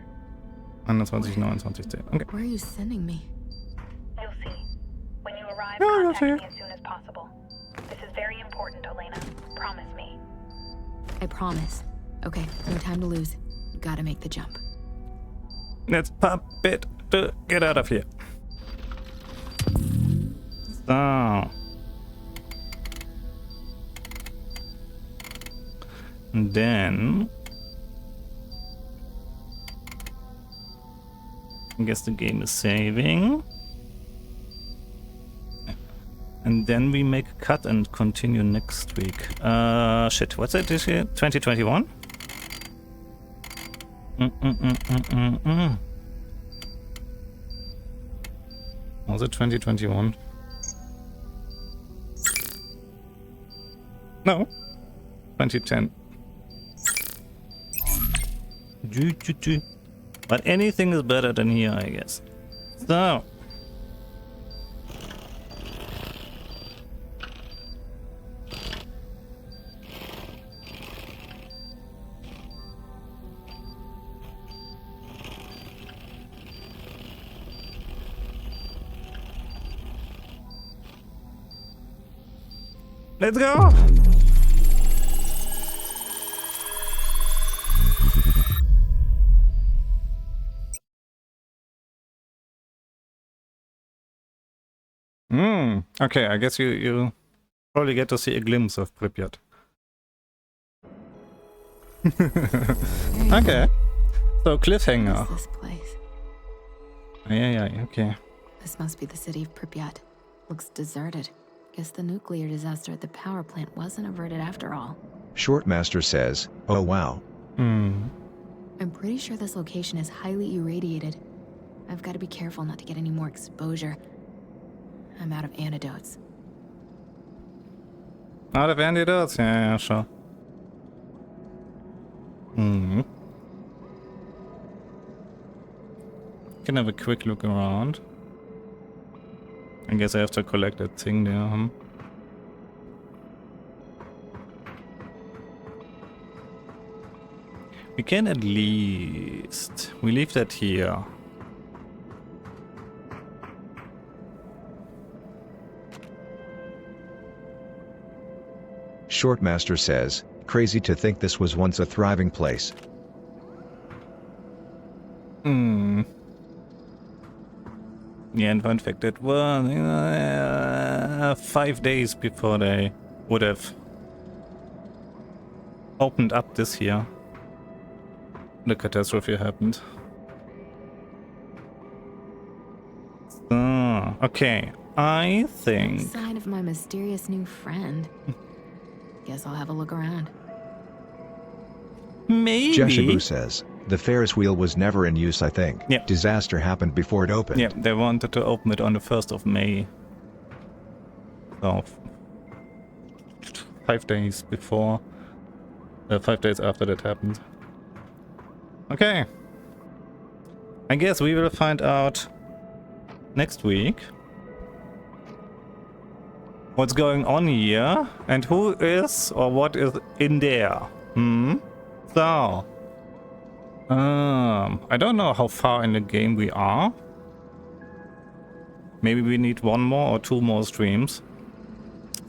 21:29:10. Okay. Where are you sending me? You'll see. When you arrive, Yeah, you'll contact see. me as soon as possible. This is very important, Olena. Promise me. I promise. Okay, no time to lose. Gotta make the jump. Let's pump it to get out of here. So. And then I guess the game is saving. And then we make a cut and continue next week. Shit, what's it this year? 2021? Was it 2021? No. 2010. But anything is better than here, I guess. So. Let's go! Okay, I guess you probably get to see a glimpse of Pripyat. Okay. So cliffhanger. What's this place? Yeah, okay. This must be the city of Pripyat. Looks deserted. Guess the nuclear disaster at the power plant wasn't averted after all. Shortmaster says, oh wow. I'm pretty sure this location is highly irradiated. I've got to be careful not to get any more exposure. I'm out of antidotes. Out of antidotes? Yeah, sure. Can have a quick look around. I guess I have to collect that thing there, We can at least... We leave that here. Shortmaster says, crazy to think this was once a thriving place. Yeah, and in fact it was 5 days before they would have opened up this here. The catastrophe happened. So, okay, I think... Sign of my mysterious new friend. Guess I'll have a look around. Maybe... Jeshibu says, the Ferris wheel was never in use I think. Yeah. Disaster happened before it opened. Yeah, they wanted to open it on the 1st of May. So, 5 days before... 5 days after that happened. Okay. I guess we will find out next week what's going on here and who is or what is in there. So, I don't know how far in the game we are. Maybe we need 1 more or 2 more streams.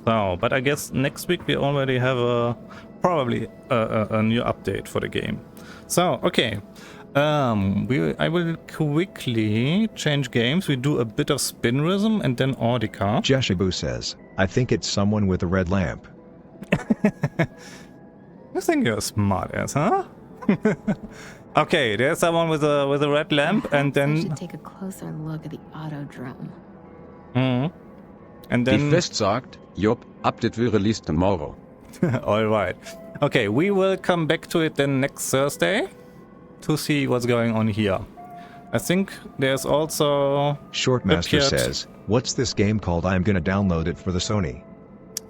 So, but I guess next week we already have probably a new update for the game. So, okay. I will quickly change games. We do a bit of Spinrism and then Audica. Jeshibu says, I think it's someone with a red lamp. You think you're a smart ass, huh? Okay, there's someone with a red lamp, and I then should take a closer look at the autodrome. and Die then Fest sagt, Job, update will release tomorrow. all right. Okay, we will come back to it then next Thursday to see what's going on here. I think there's also Shortmaster Pripyat. says, what's this game called? I'm gonna download it for the Sony.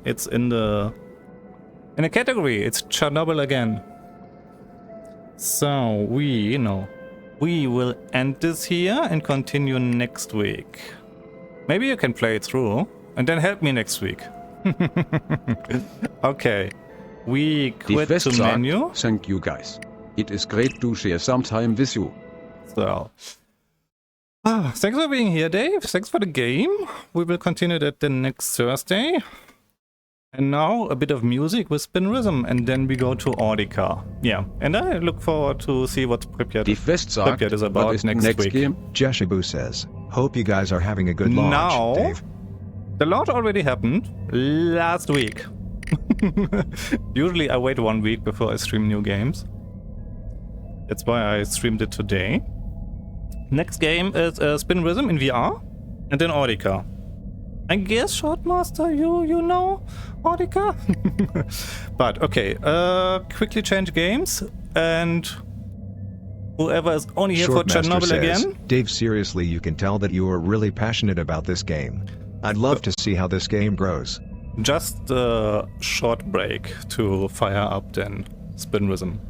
It's in a category. It's Chernobyl Again. So we we will end this here and continue next week. Maybe you can play it through and then help me next week. Okay. We Die quit Quest to sagt, menu. thank you guys. It is great to share some time with you. So. Thanks for being here, Dave. Thanks for the game. We will continue that the next Thursday. And now a bit of music with Spin Rhythm, and then we go to Audica. Yeah, and I look forward to see what Pripyat, Die Quest sagt, Pripyat is about what is next next week. game? Jeshibu says, hope you guys are having a good launch, Now, Dave. the launch already happened last week. Usually I wait 1 week before I stream new games. That's why I streamed it today. Next game is Spin Rhythm in VR, and then Audica. I guess Shortmaster, you know Audica? But okay, quickly change games, and whoever is only here for Shortmaster Chernobyl says, again. Dave, seriously, you can tell that you are really passionate about this game. I'd love to see how this game grows. Just a short break to fire up then Spin Rhythm.